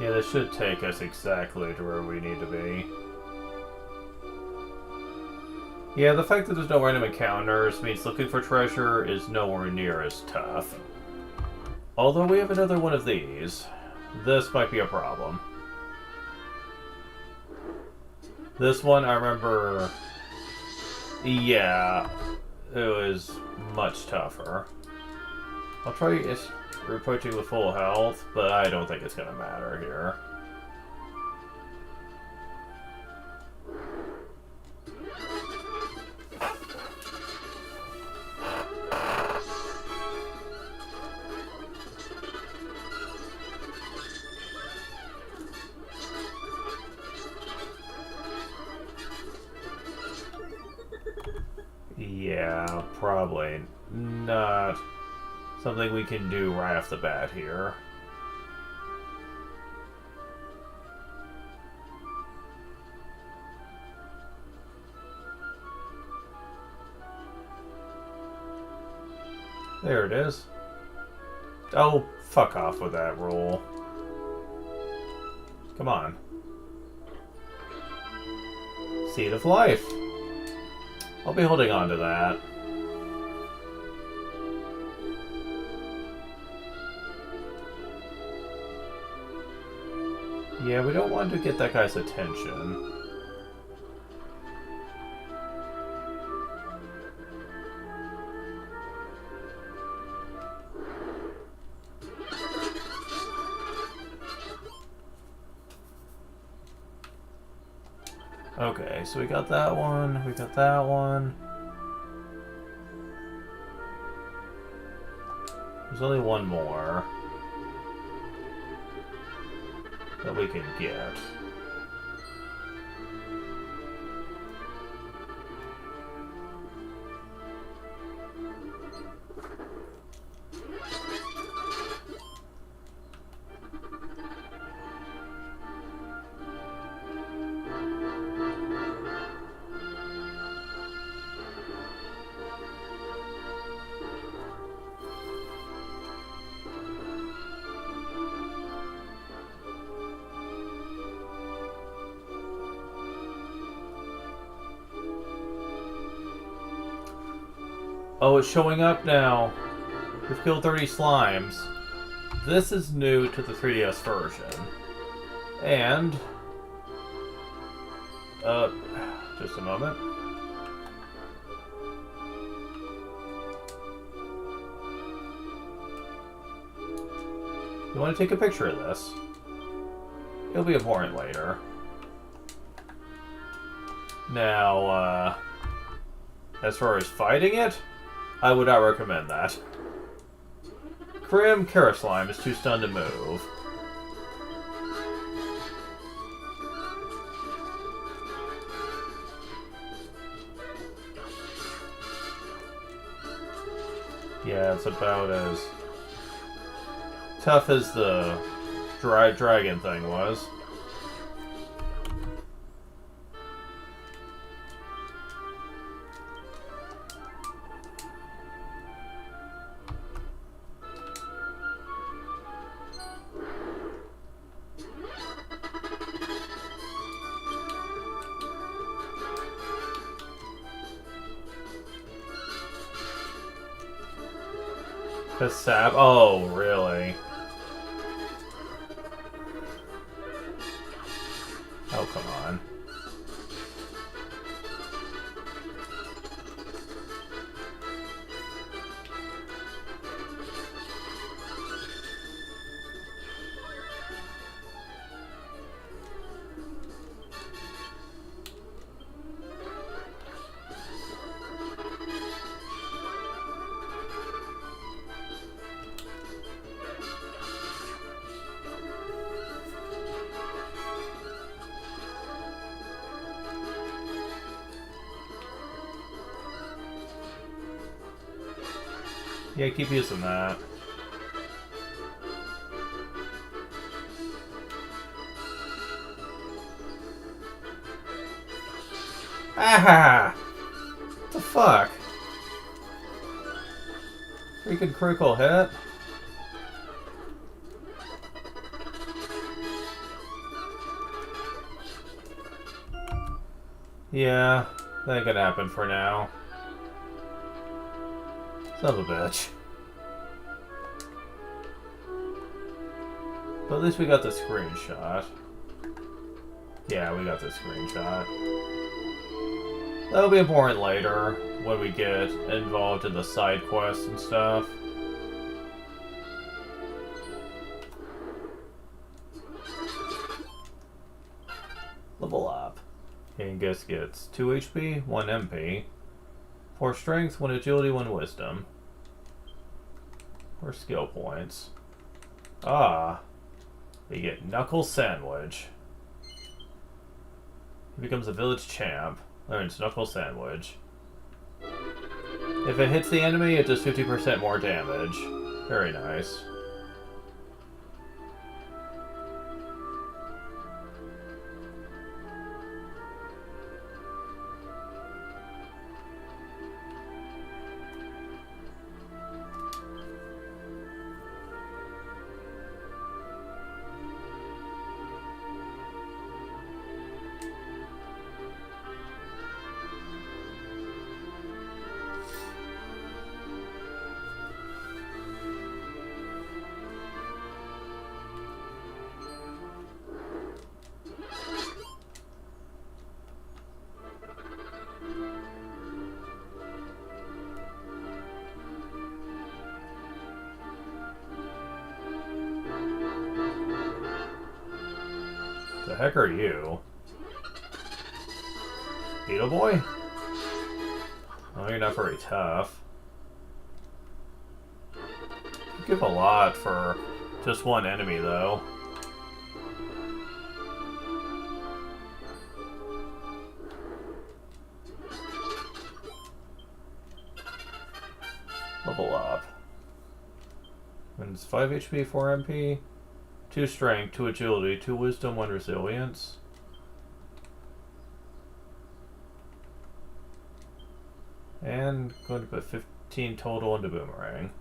Yeah, this should take us exactly to where we need to be. Yeah, the fact that there's no random encounters means looking for treasure is nowhere near as tough. Although we have another one of these, this might be a problem. This one, I remember... Yeah, it was much tougher. I'll try approaching with full health, but I don't think it's gonna matter here. Yeah, probably not something we can do right off the bat here. There it is. Oh, fuck off with that roll. Come on. Seed of Life. I'll be holding on to that. Yeah, we don't want to get that guy's attention. Okay, so we got that one, we got that one. There's only one more that we can get. Oh, it's showing up now. We've killed 30 slimes. This is new to the 3DS version. And... just a moment. You want to take a picture of this? It'll be important later. Now, as far as fighting it, I would not recommend that. Krim Karaslime is too stunned to move. Yeah, it's about as tough as the dry dragon thing was. Kasab? Oh, really? Oh, come on. Yeah, keep using that. Ah! What the fuck? Freaking critical hit? Yeah, that could happen for now. Son of a bitch. But at least we got the screenshot. Yeah, we got the screenshot. That'll be important later, when we get involved in the side quests and stuff. Level up. Angus gets 2 HP, 1 MP. 4 strength, 1 agility, 1 wisdom. Or skill points. Ah. We get Knuckle Sandwich. He becomes a village champ. Learns Knuckle Sandwich. If it hits the enemy, it does 50% more damage. Very nice. heck are you? Beetle Boy? Oh, you're not very tough. You give a lot for just one enemy, though. Level up. And it's 5 HP, 4 MP, 2 strength, 2 agility, 2 wisdom, 1 resilience. And going to put 15 total into Boomerang.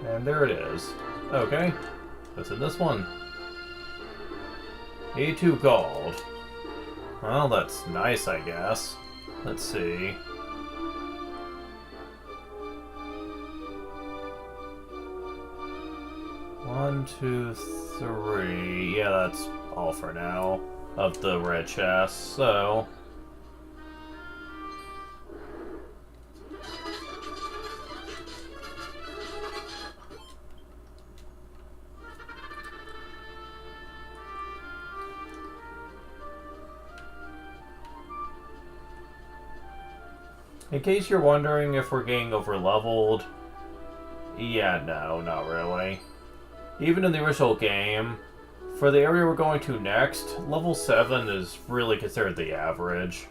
And there it is. Okay. What's in this one? 82 gold. Well, that's nice, I guess. Let's see. One, two, three. Yeah, that's all for now of the red chest. So, in case you're wondering if we're getting over-leveled, yeah, no, not really. Even in the original game, for the area we're going to next, level 7 is really considered the average.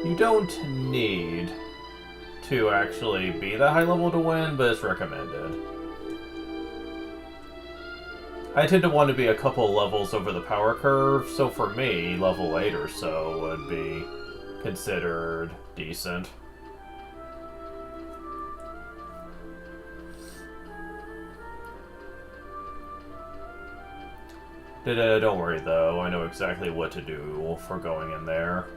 You don't need to actually be that high level to win, but it's recommended. I tend to want to be a couple levels over the power curve, so for me, level 8 or so would be considered decent. Don't worry though, I know exactly what to do for going in there.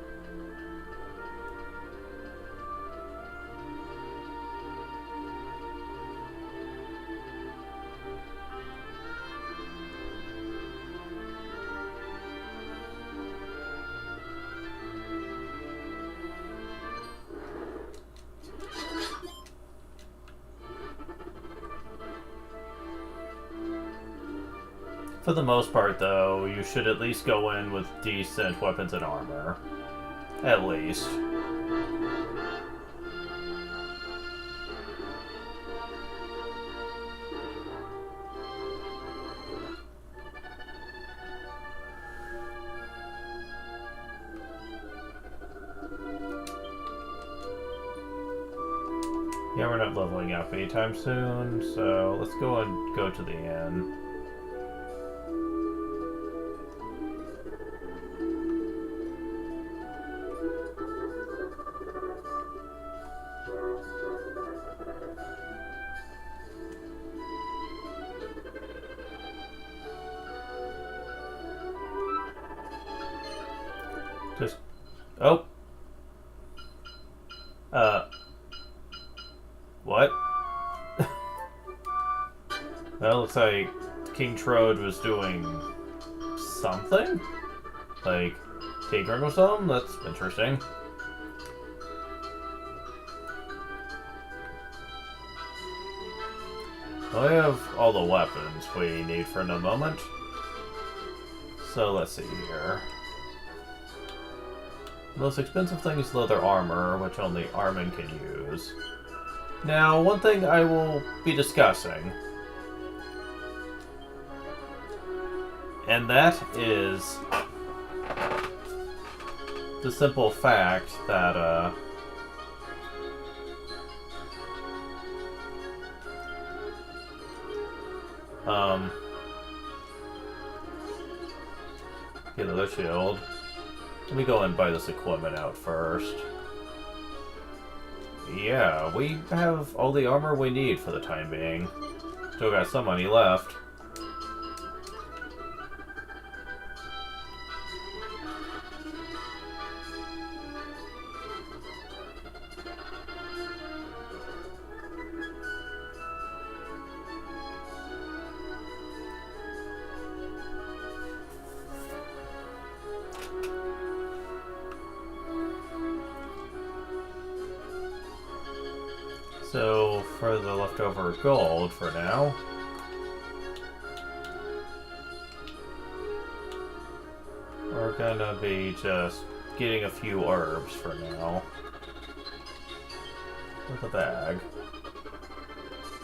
For the most part, though, you should at least go in with decent weapons and armor. At least. Yeah, we're not leveling up anytime soon, so let's go and go to the inn. Just... oh. What? Well, looks like King Trode was doing something? Like, tinkering or something? That's interesting. Well, we have all the weapons we need for the moment. So, let's see here. The most expensive thing is leather armor, which only Armin can use. Now, one thing I will be discussing, and that is the simple fact that, get another shield. Let me go and buy this equipment out first. Yeah, we have all the armor we need for the time being. Still got some money left. So, for the leftover gold for now, we're gonna be just getting a few herbs for now. With a bag.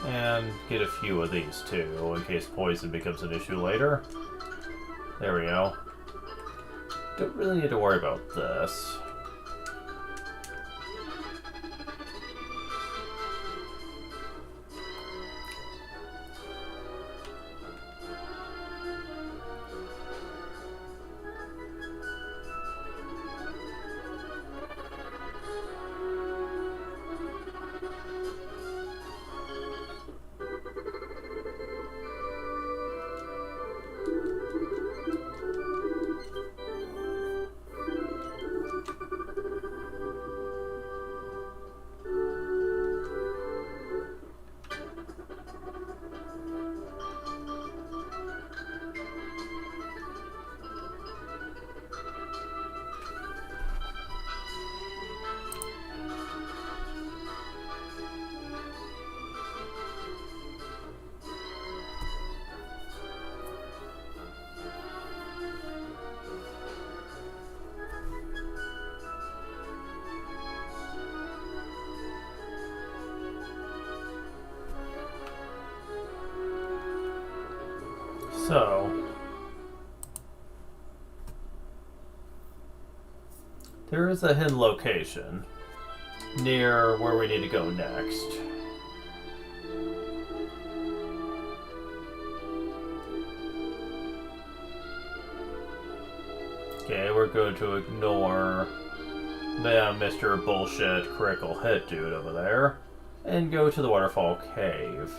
And get a few of these too, in case poison becomes an issue later. There we go. Don't really need to worry about this. So, there is a hidden location near where we need to go next. Okay, we're going to ignore the Mr. Bullshit critical hit dude over there and go to the waterfall cave.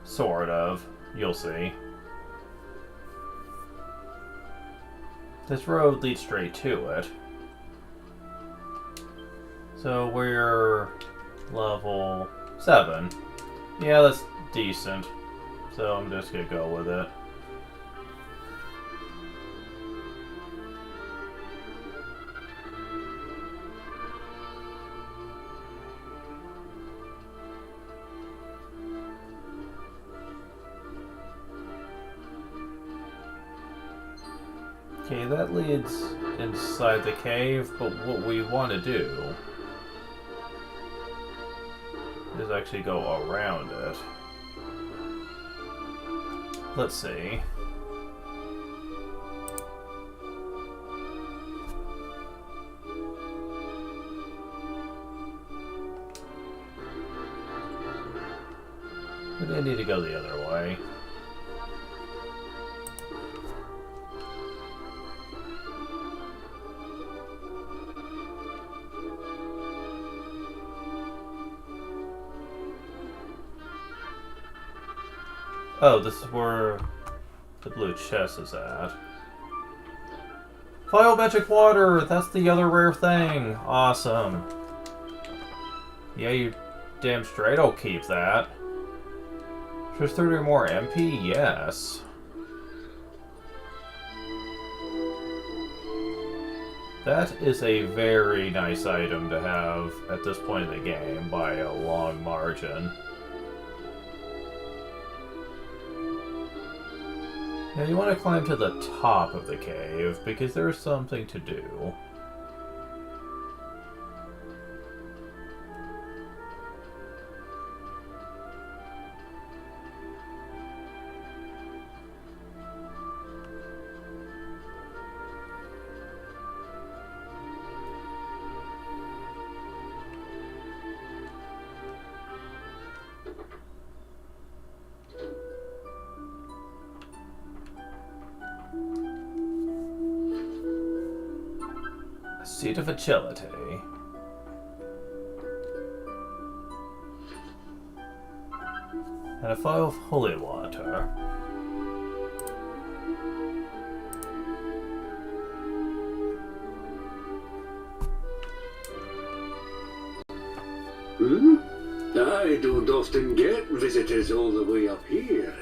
Sort of. You'll see. This road leads straight to it. So we're level 7. Yeah, that's decent. So I'm just gonna go with it. Okay, that leads inside the cave, but what we want to do is actually go around it. Let's see. We didn't need to go the other way. Oh, this is where the blue chest is at. File magic water! That's the other rare thing! Awesome. Yeah, you damn straight I'll keep that. There's 30 more MP? Yes. That is a very nice item to have at this point in the game by a long margin. Now you want to climb to the top of the cave, because there's something to do. Seat of Agility. And a vial of holy water. I don't often get visitors all the way up here.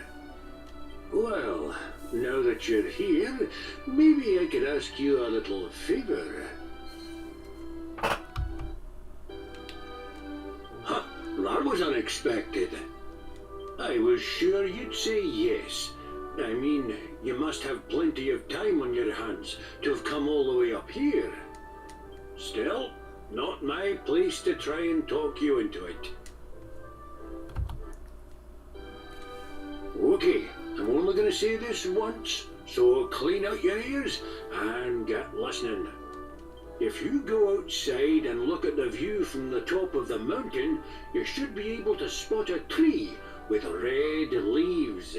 Well, now that you're here, maybe I could ask you a little favor. unexpected. I was sure you'd say yes. I mean, you must have plenty of time on your hands to have come all the way up here. Still, not my place to try and talk you into it. Okay, I'm only going to say this once, so clean out your ears and get listening. If you go outside and look at the view from the top of the mountain, you should be able to spot a tree with red leaves.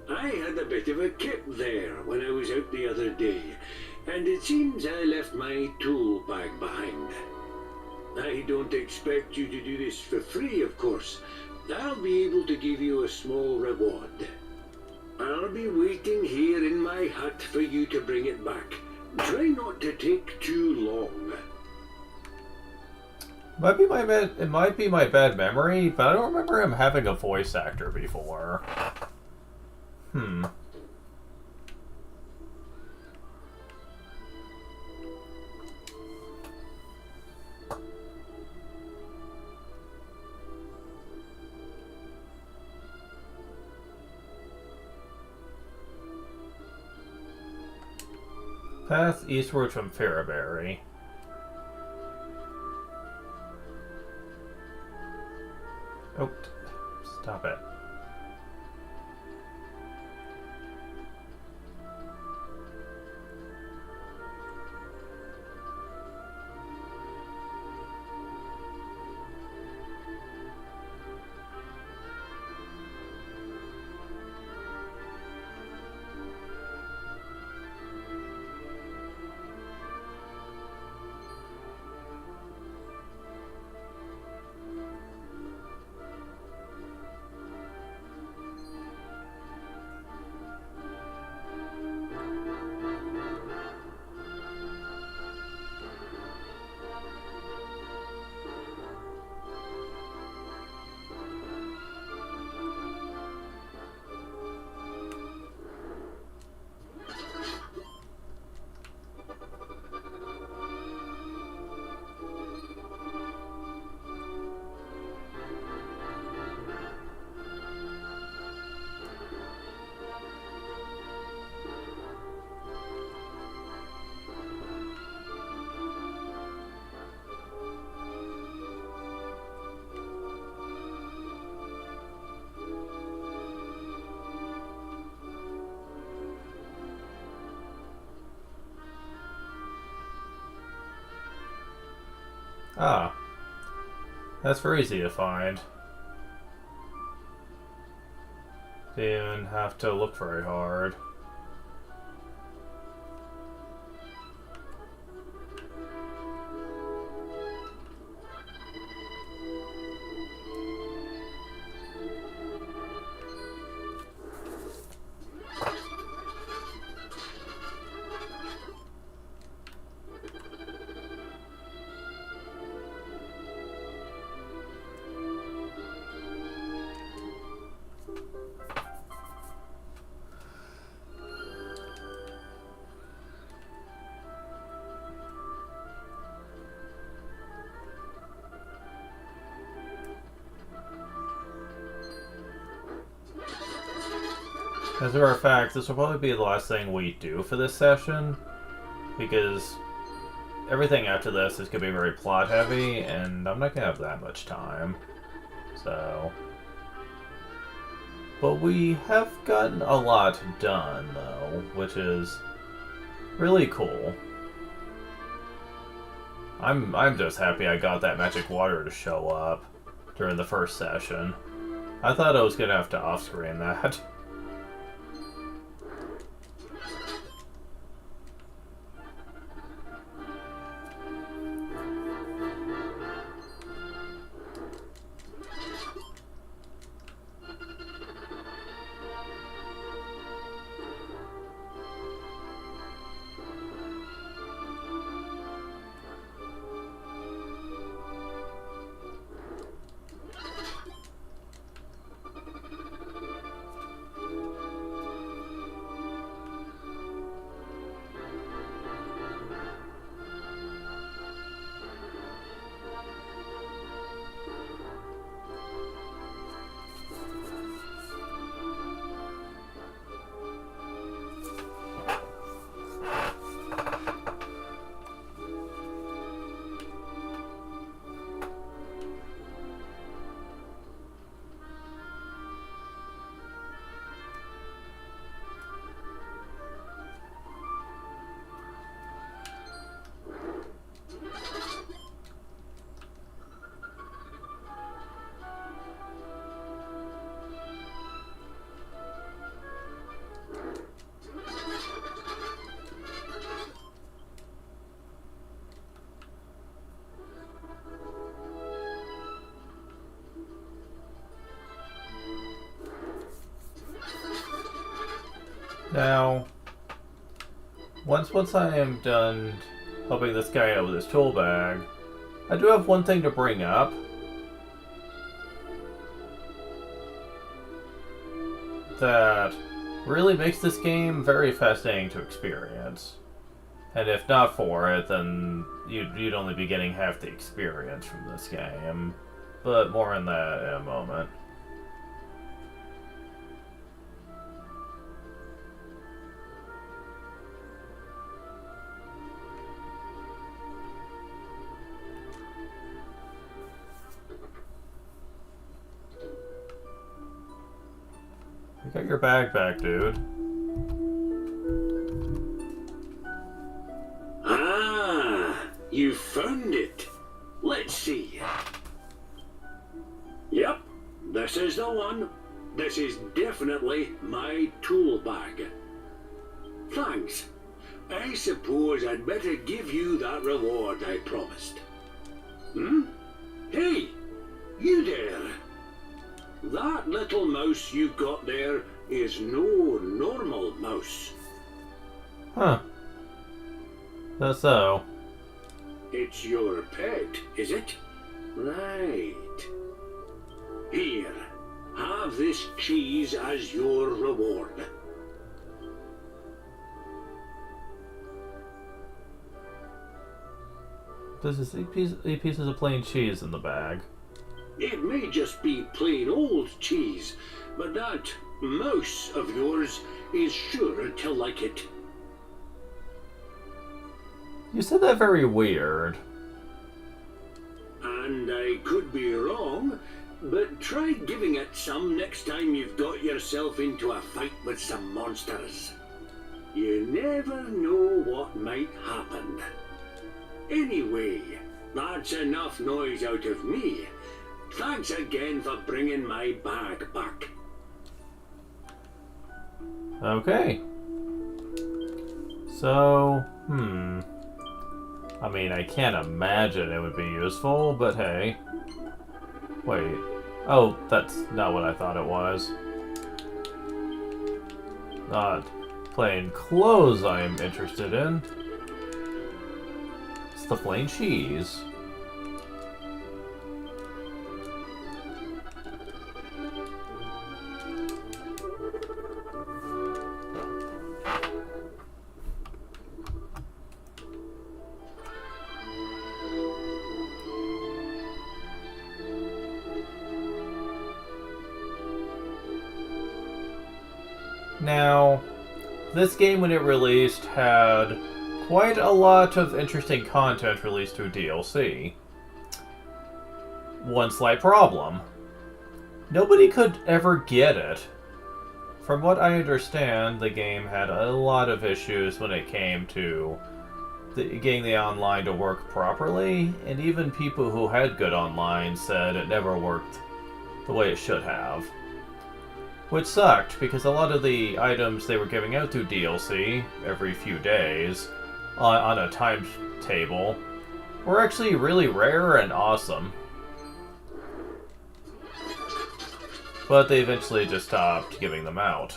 I had a bit of a kip there when I was out the other day, and it seems I left my tool bag behind. I don't expect you to do this for free, of course. I'll be able to give you a small reward. I'll be waiting here in my hut for you to bring it back. Try not to take too long. It might be my bad memory, but I don't remember him having a voice actor before. Path eastward from Fairbury. Oh, stop it. Ah, that's very easy to find. Didn't even have to look very hard. As a matter of fact, this will probably be the last thing we do for this session, because everything after this is going to be very plot heavy, and I'm not going to have that much time. So... But we have gotten a lot done, though, which is really cool. I'm just happy I got that magic water to show up during the first session. I thought I was going to have to off-screen that. Now, once I am done helping this guy out with his tool bag, I do have one thing to bring up. That really makes this game very fascinating to experience. And if not for it, then you'd only be getting half the experience from this game. But more on that in a moment. You got your bag back, dude. Ah, you found it. Let's see. Yep, this is the one. This is definitely my tool bag. Thanks. I suppose I'd better give you that reward I promised. Hmm? Hey, you there. That little mouse you got there is no normal mouse. Huh. That's so. It's your pet, is it? Right. Here, have this cheese as your reward. There's 8 pieces of plain cheese in the bag. It may just be plain old cheese, but that mouse of yours is sure to like it. You said that very weird. And I could be wrong, but try giving it some next time you've got yourself into a fight with some monsters. You never know what might happen. Anyway, that's enough noise out of me. Thanks again for bringing my bag back. Okay. So, I mean, I can't imagine it would be useful, but hey. Wait. Oh, that's not what I thought it was. Not plain clothes I am interested in. It's the plain cheese. Now, this game when it released had quite a lot of interesting content released through DLC. One slight problem. Nobody could ever get it. From what I understand, the game had a lot of issues when it came to getting the online to work properly, and even people who had good online said it never worked the way it should have. Which sucked, because a lot of the items they were giving out through DLC every few days on a timetable were actually really rare and awesome. But they eventually just stopped giving them out.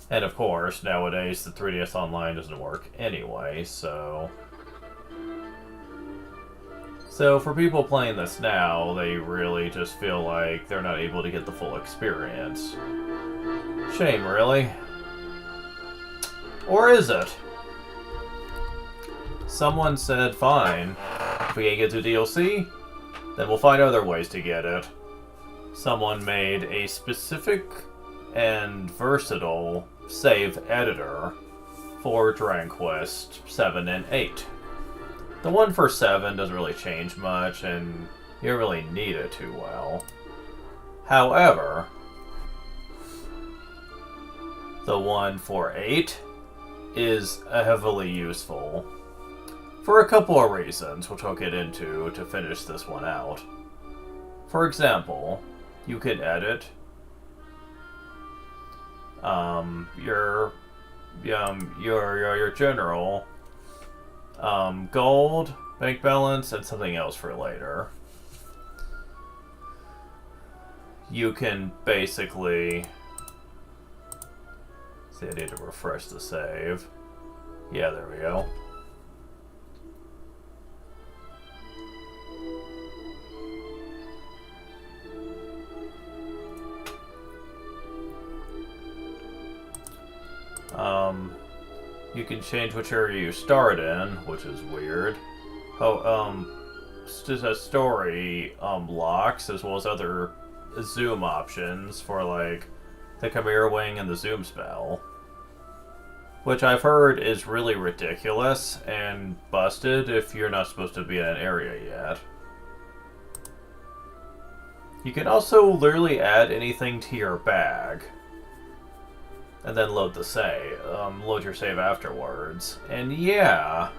And of course, nowadays the 3DS Online doesn't work anyway, so... So for people playing this now, they really just feel like they're not able to get the full experience. Shame, really. Or is it? Someone said, fine, if we can't get to DLC, then we'll find other ways to get it. Someone made a specific and versatile save editor for Dragon Quest 7 and 8. The one for 7 doesn't really change much, and you don't really need it too well. However, the one for 8 is heavily useful for a couple of reasons, which I'll get into to finish this one out. For example, you can edit your general gold, bank balance, and something else for later. You can basically See, I need to refresh the save. Yeah, there we go. You can change which area you start in, which is weird. Oh, just has story locks as well as other zoom options for like the Chimera Wing and the zoom spell, which I've heard is really ridiculous and busted if you're not supposed to be in an area yet. You can also literally add anything to your bag and then load the save, load your save afterwards. And yeah,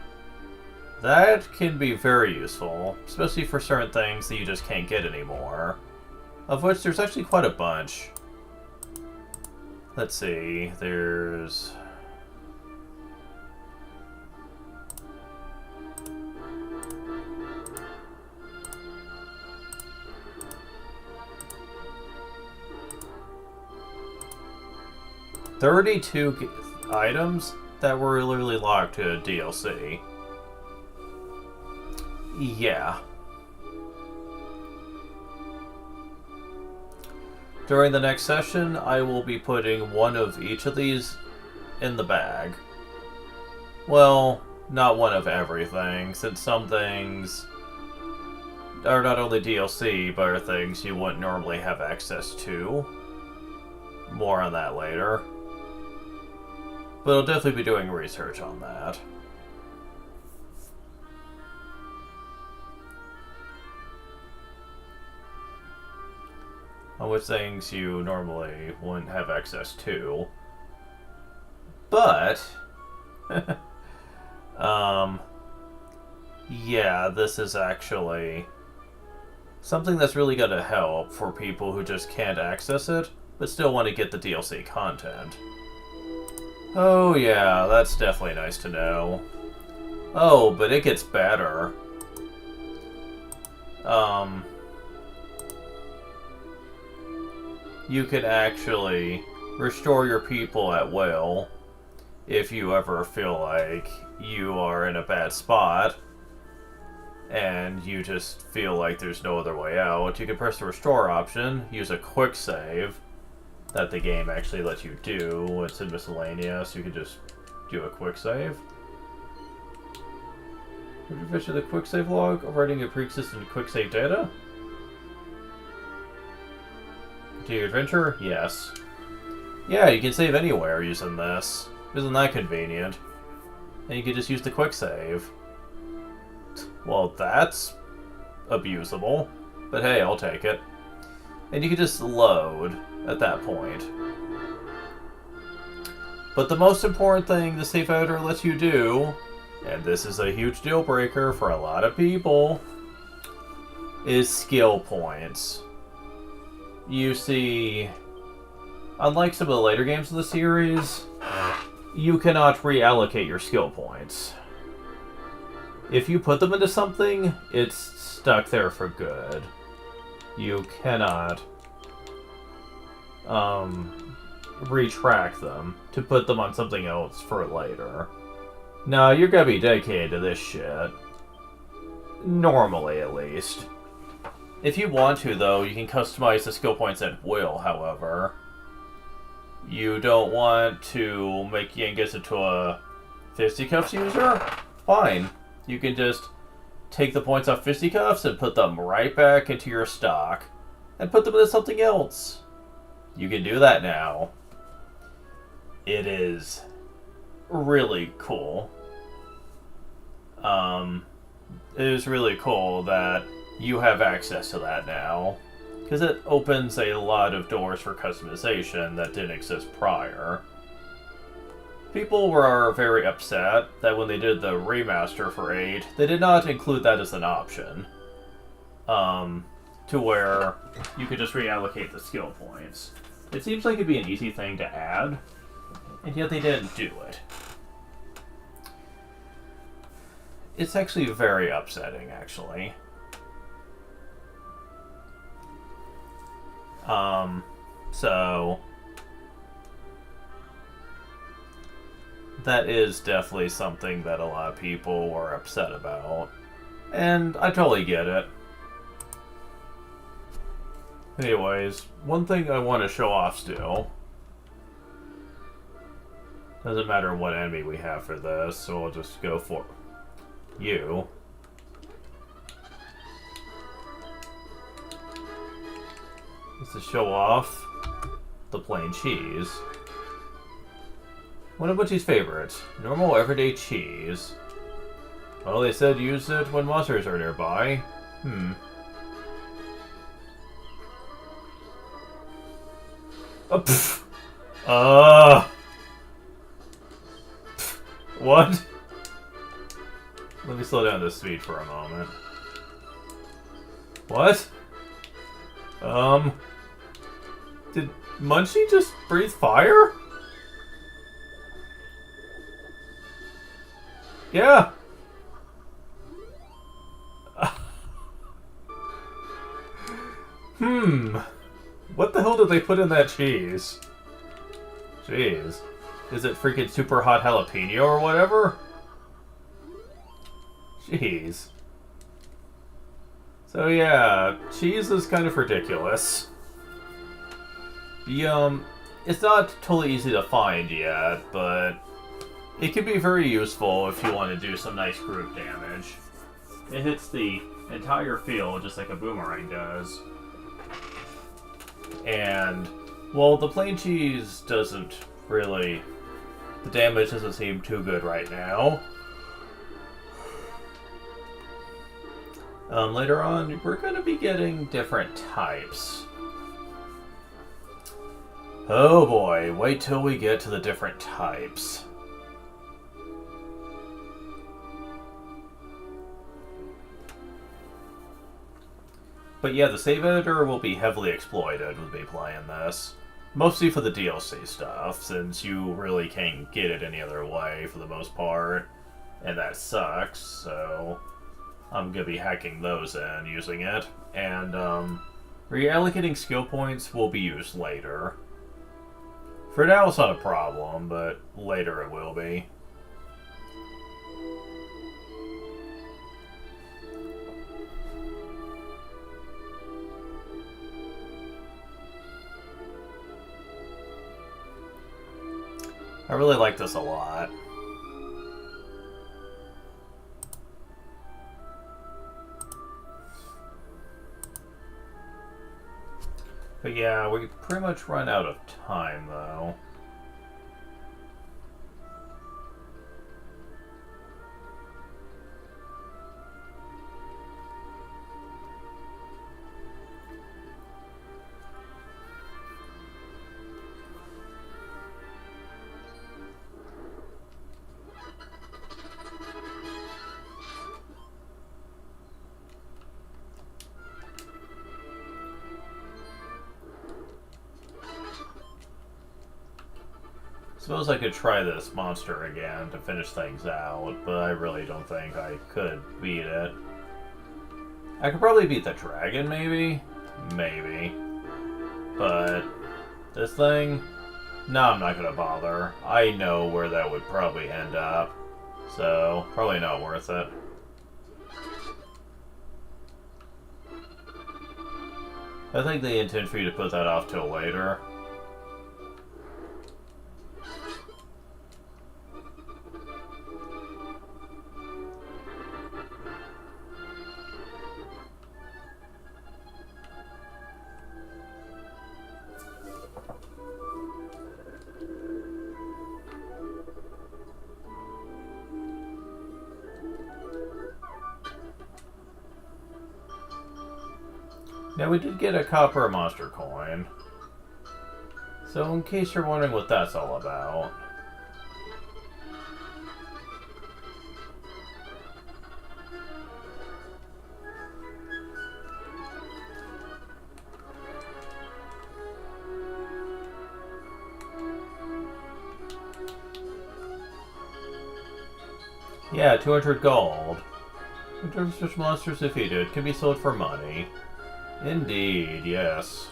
that can be very useful, especially for certain things that you just can't get anymore, of which there's actually quite a bunch. Let's see, there's... $32 items that were literally locked to a DLC. Yeah. During the next session, I will be putting one of each of these in the bag. Well, not one of everything, since some things are not only DLC, but are things you wouldn't normally have access to. More on that later. But I'll definitely be doing research on that. On which things you normally wouldn't have access to. But... yeah, this is actually something that's really going to help for people who just can't access it, but still want to get the DLC content. Oh yeah, that's definitely nice to know. Oh, but it gets better. You can actually restore your people at will if you ever feel like you are in a bad spot and you just feel like there's no other way out. You can press the restore option, use a quick save that the game actually lets you do. It's in miscellaneous, you can just do a quick save. Would you fetch the quick save log, overwriting a pre-existing quick save data? Continue adventure? Yes. Yeah, you can save anywhere using this. Isn't that convenient? And you can just use the quick save. Well, that's abusable. But hey, I'll take it. And you can just load at that point. But the most important thing the save editor lets you do, and this is a huge deal breaker for a lot of people, is skill points. You see, unlike some of the later games of the series, you cannot reallocate your skill points. If you put them into something, it's stuck there for good. You cannot retract them to put them on something else for later. No, you're gonna be dedicated to this shit. Normally, at least. If you want to, though, you can customize the skill points at will, however. You don't want to make Yangus into a fisticuffs user? Fine. You can just take the points off fisticuffs and put them right back into your stock. And put them into something else. You can do that now. It is really cool. It is really cool that you have access to that now. Because it opens a lot of doors for customization that didn't exist prior. People were very upset that when they did the remaster for 8, they did not include that as an option. To where you could just reallocate the skill points. It seems like it'd be an easy thing to add, and yet they didn't do it. It's actually very upsetting, actually. So... that is definitely something that a lot of people were upset about. And I totally get it. Anyways, one thing I want to show off still. Doesn't matter what enemy we have for this, so we'll just go for you. Is to show off the plain cheese. One of Butchie's favorites. Normal everyday cheese. Well, they said use it when monsters are nearby. Oh, pfft. What? Let me slow down the speed for a moment. What? Did Munchie just breathe fire? Yeah. What the hell did they put in that cheese? Jeez. Is it freaking super hot jalapeno or whatever? Jeez. So yeah, cheese is kind of ridiculous. It's not totally easy to find yet, but it can be very useful if you want to do some nice group damage. It hits the entire field just like a boomerang does. And, well, the plain cheese doesn't really... The damage doesn't seem too good right now. Later on, we're going to be getting different types. Oh boy, wait till we get to the different types. But yeah, the save editor will be heavily exploited with me playing this. Mostly for the DLC stuff, since you really can't get it any other way for the most part. And that sucks, so I'm gonna be hacking those in using it. And reallocating skill points will be used later. For now it's not a problem, but later it will be. I really like this a lot. But yeah, we pretty much run out of time though. Suppose I could try this monster again to finish things out, but I really don't think I could beat it. I could probably beat the dragon, maybe? Maybe. But this thing? No, I'm not gonna bother. I know where that would probably end up, so probably not worth it. I think they intend for you to put that off till later. Now we did get a copper monster coin. So in case you're wondering what that's all about. Yeah, 200 gold. Which monsters defeated can be sold for money. Indeed, yes.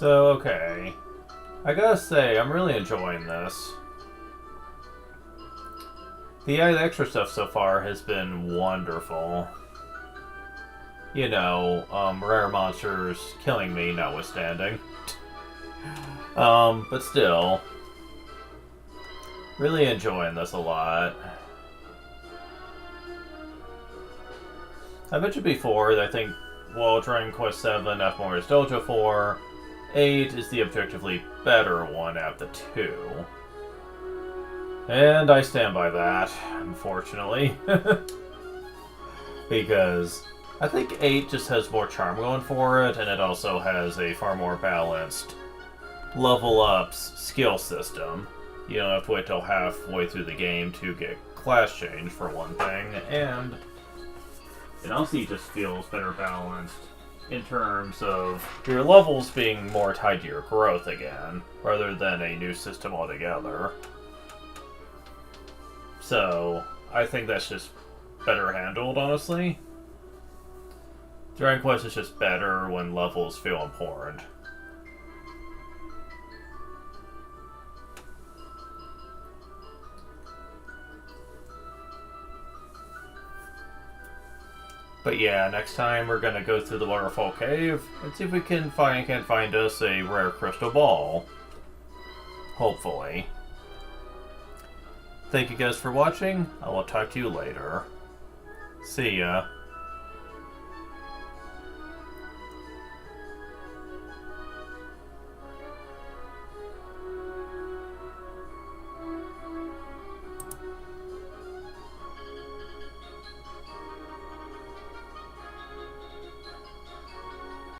So, okay. I gotta say, I'm really enjoying this. The extra stuff so far has been wonderful. You know, rare monsters killing me notwithstanding. But still. Really enjoying this a lot. I mentioned before that I think, well, Dragon Quest 7, F-Mortis Dojo 4, 8 is the objectively better one out of the two. And I stand by that, unfortunately. Because I think 8 just has more charm going for it, and it also has a far more balanced level ups skill system. You don't have to wait till halfway through the game to get class change, for one thing, and it also just feels better balanced in terms of your levels being more tied to your growth again, rather than a new system altogether. So, I think that's just better handled, honestly. Dragon Quest is just better when levels feel important. But yeah, next time we're gonna go through the Waterfall Cave and see if we can find us a rare crystal ball. Hopefully. Thank you guys for watching. I will talk to you later. See ya.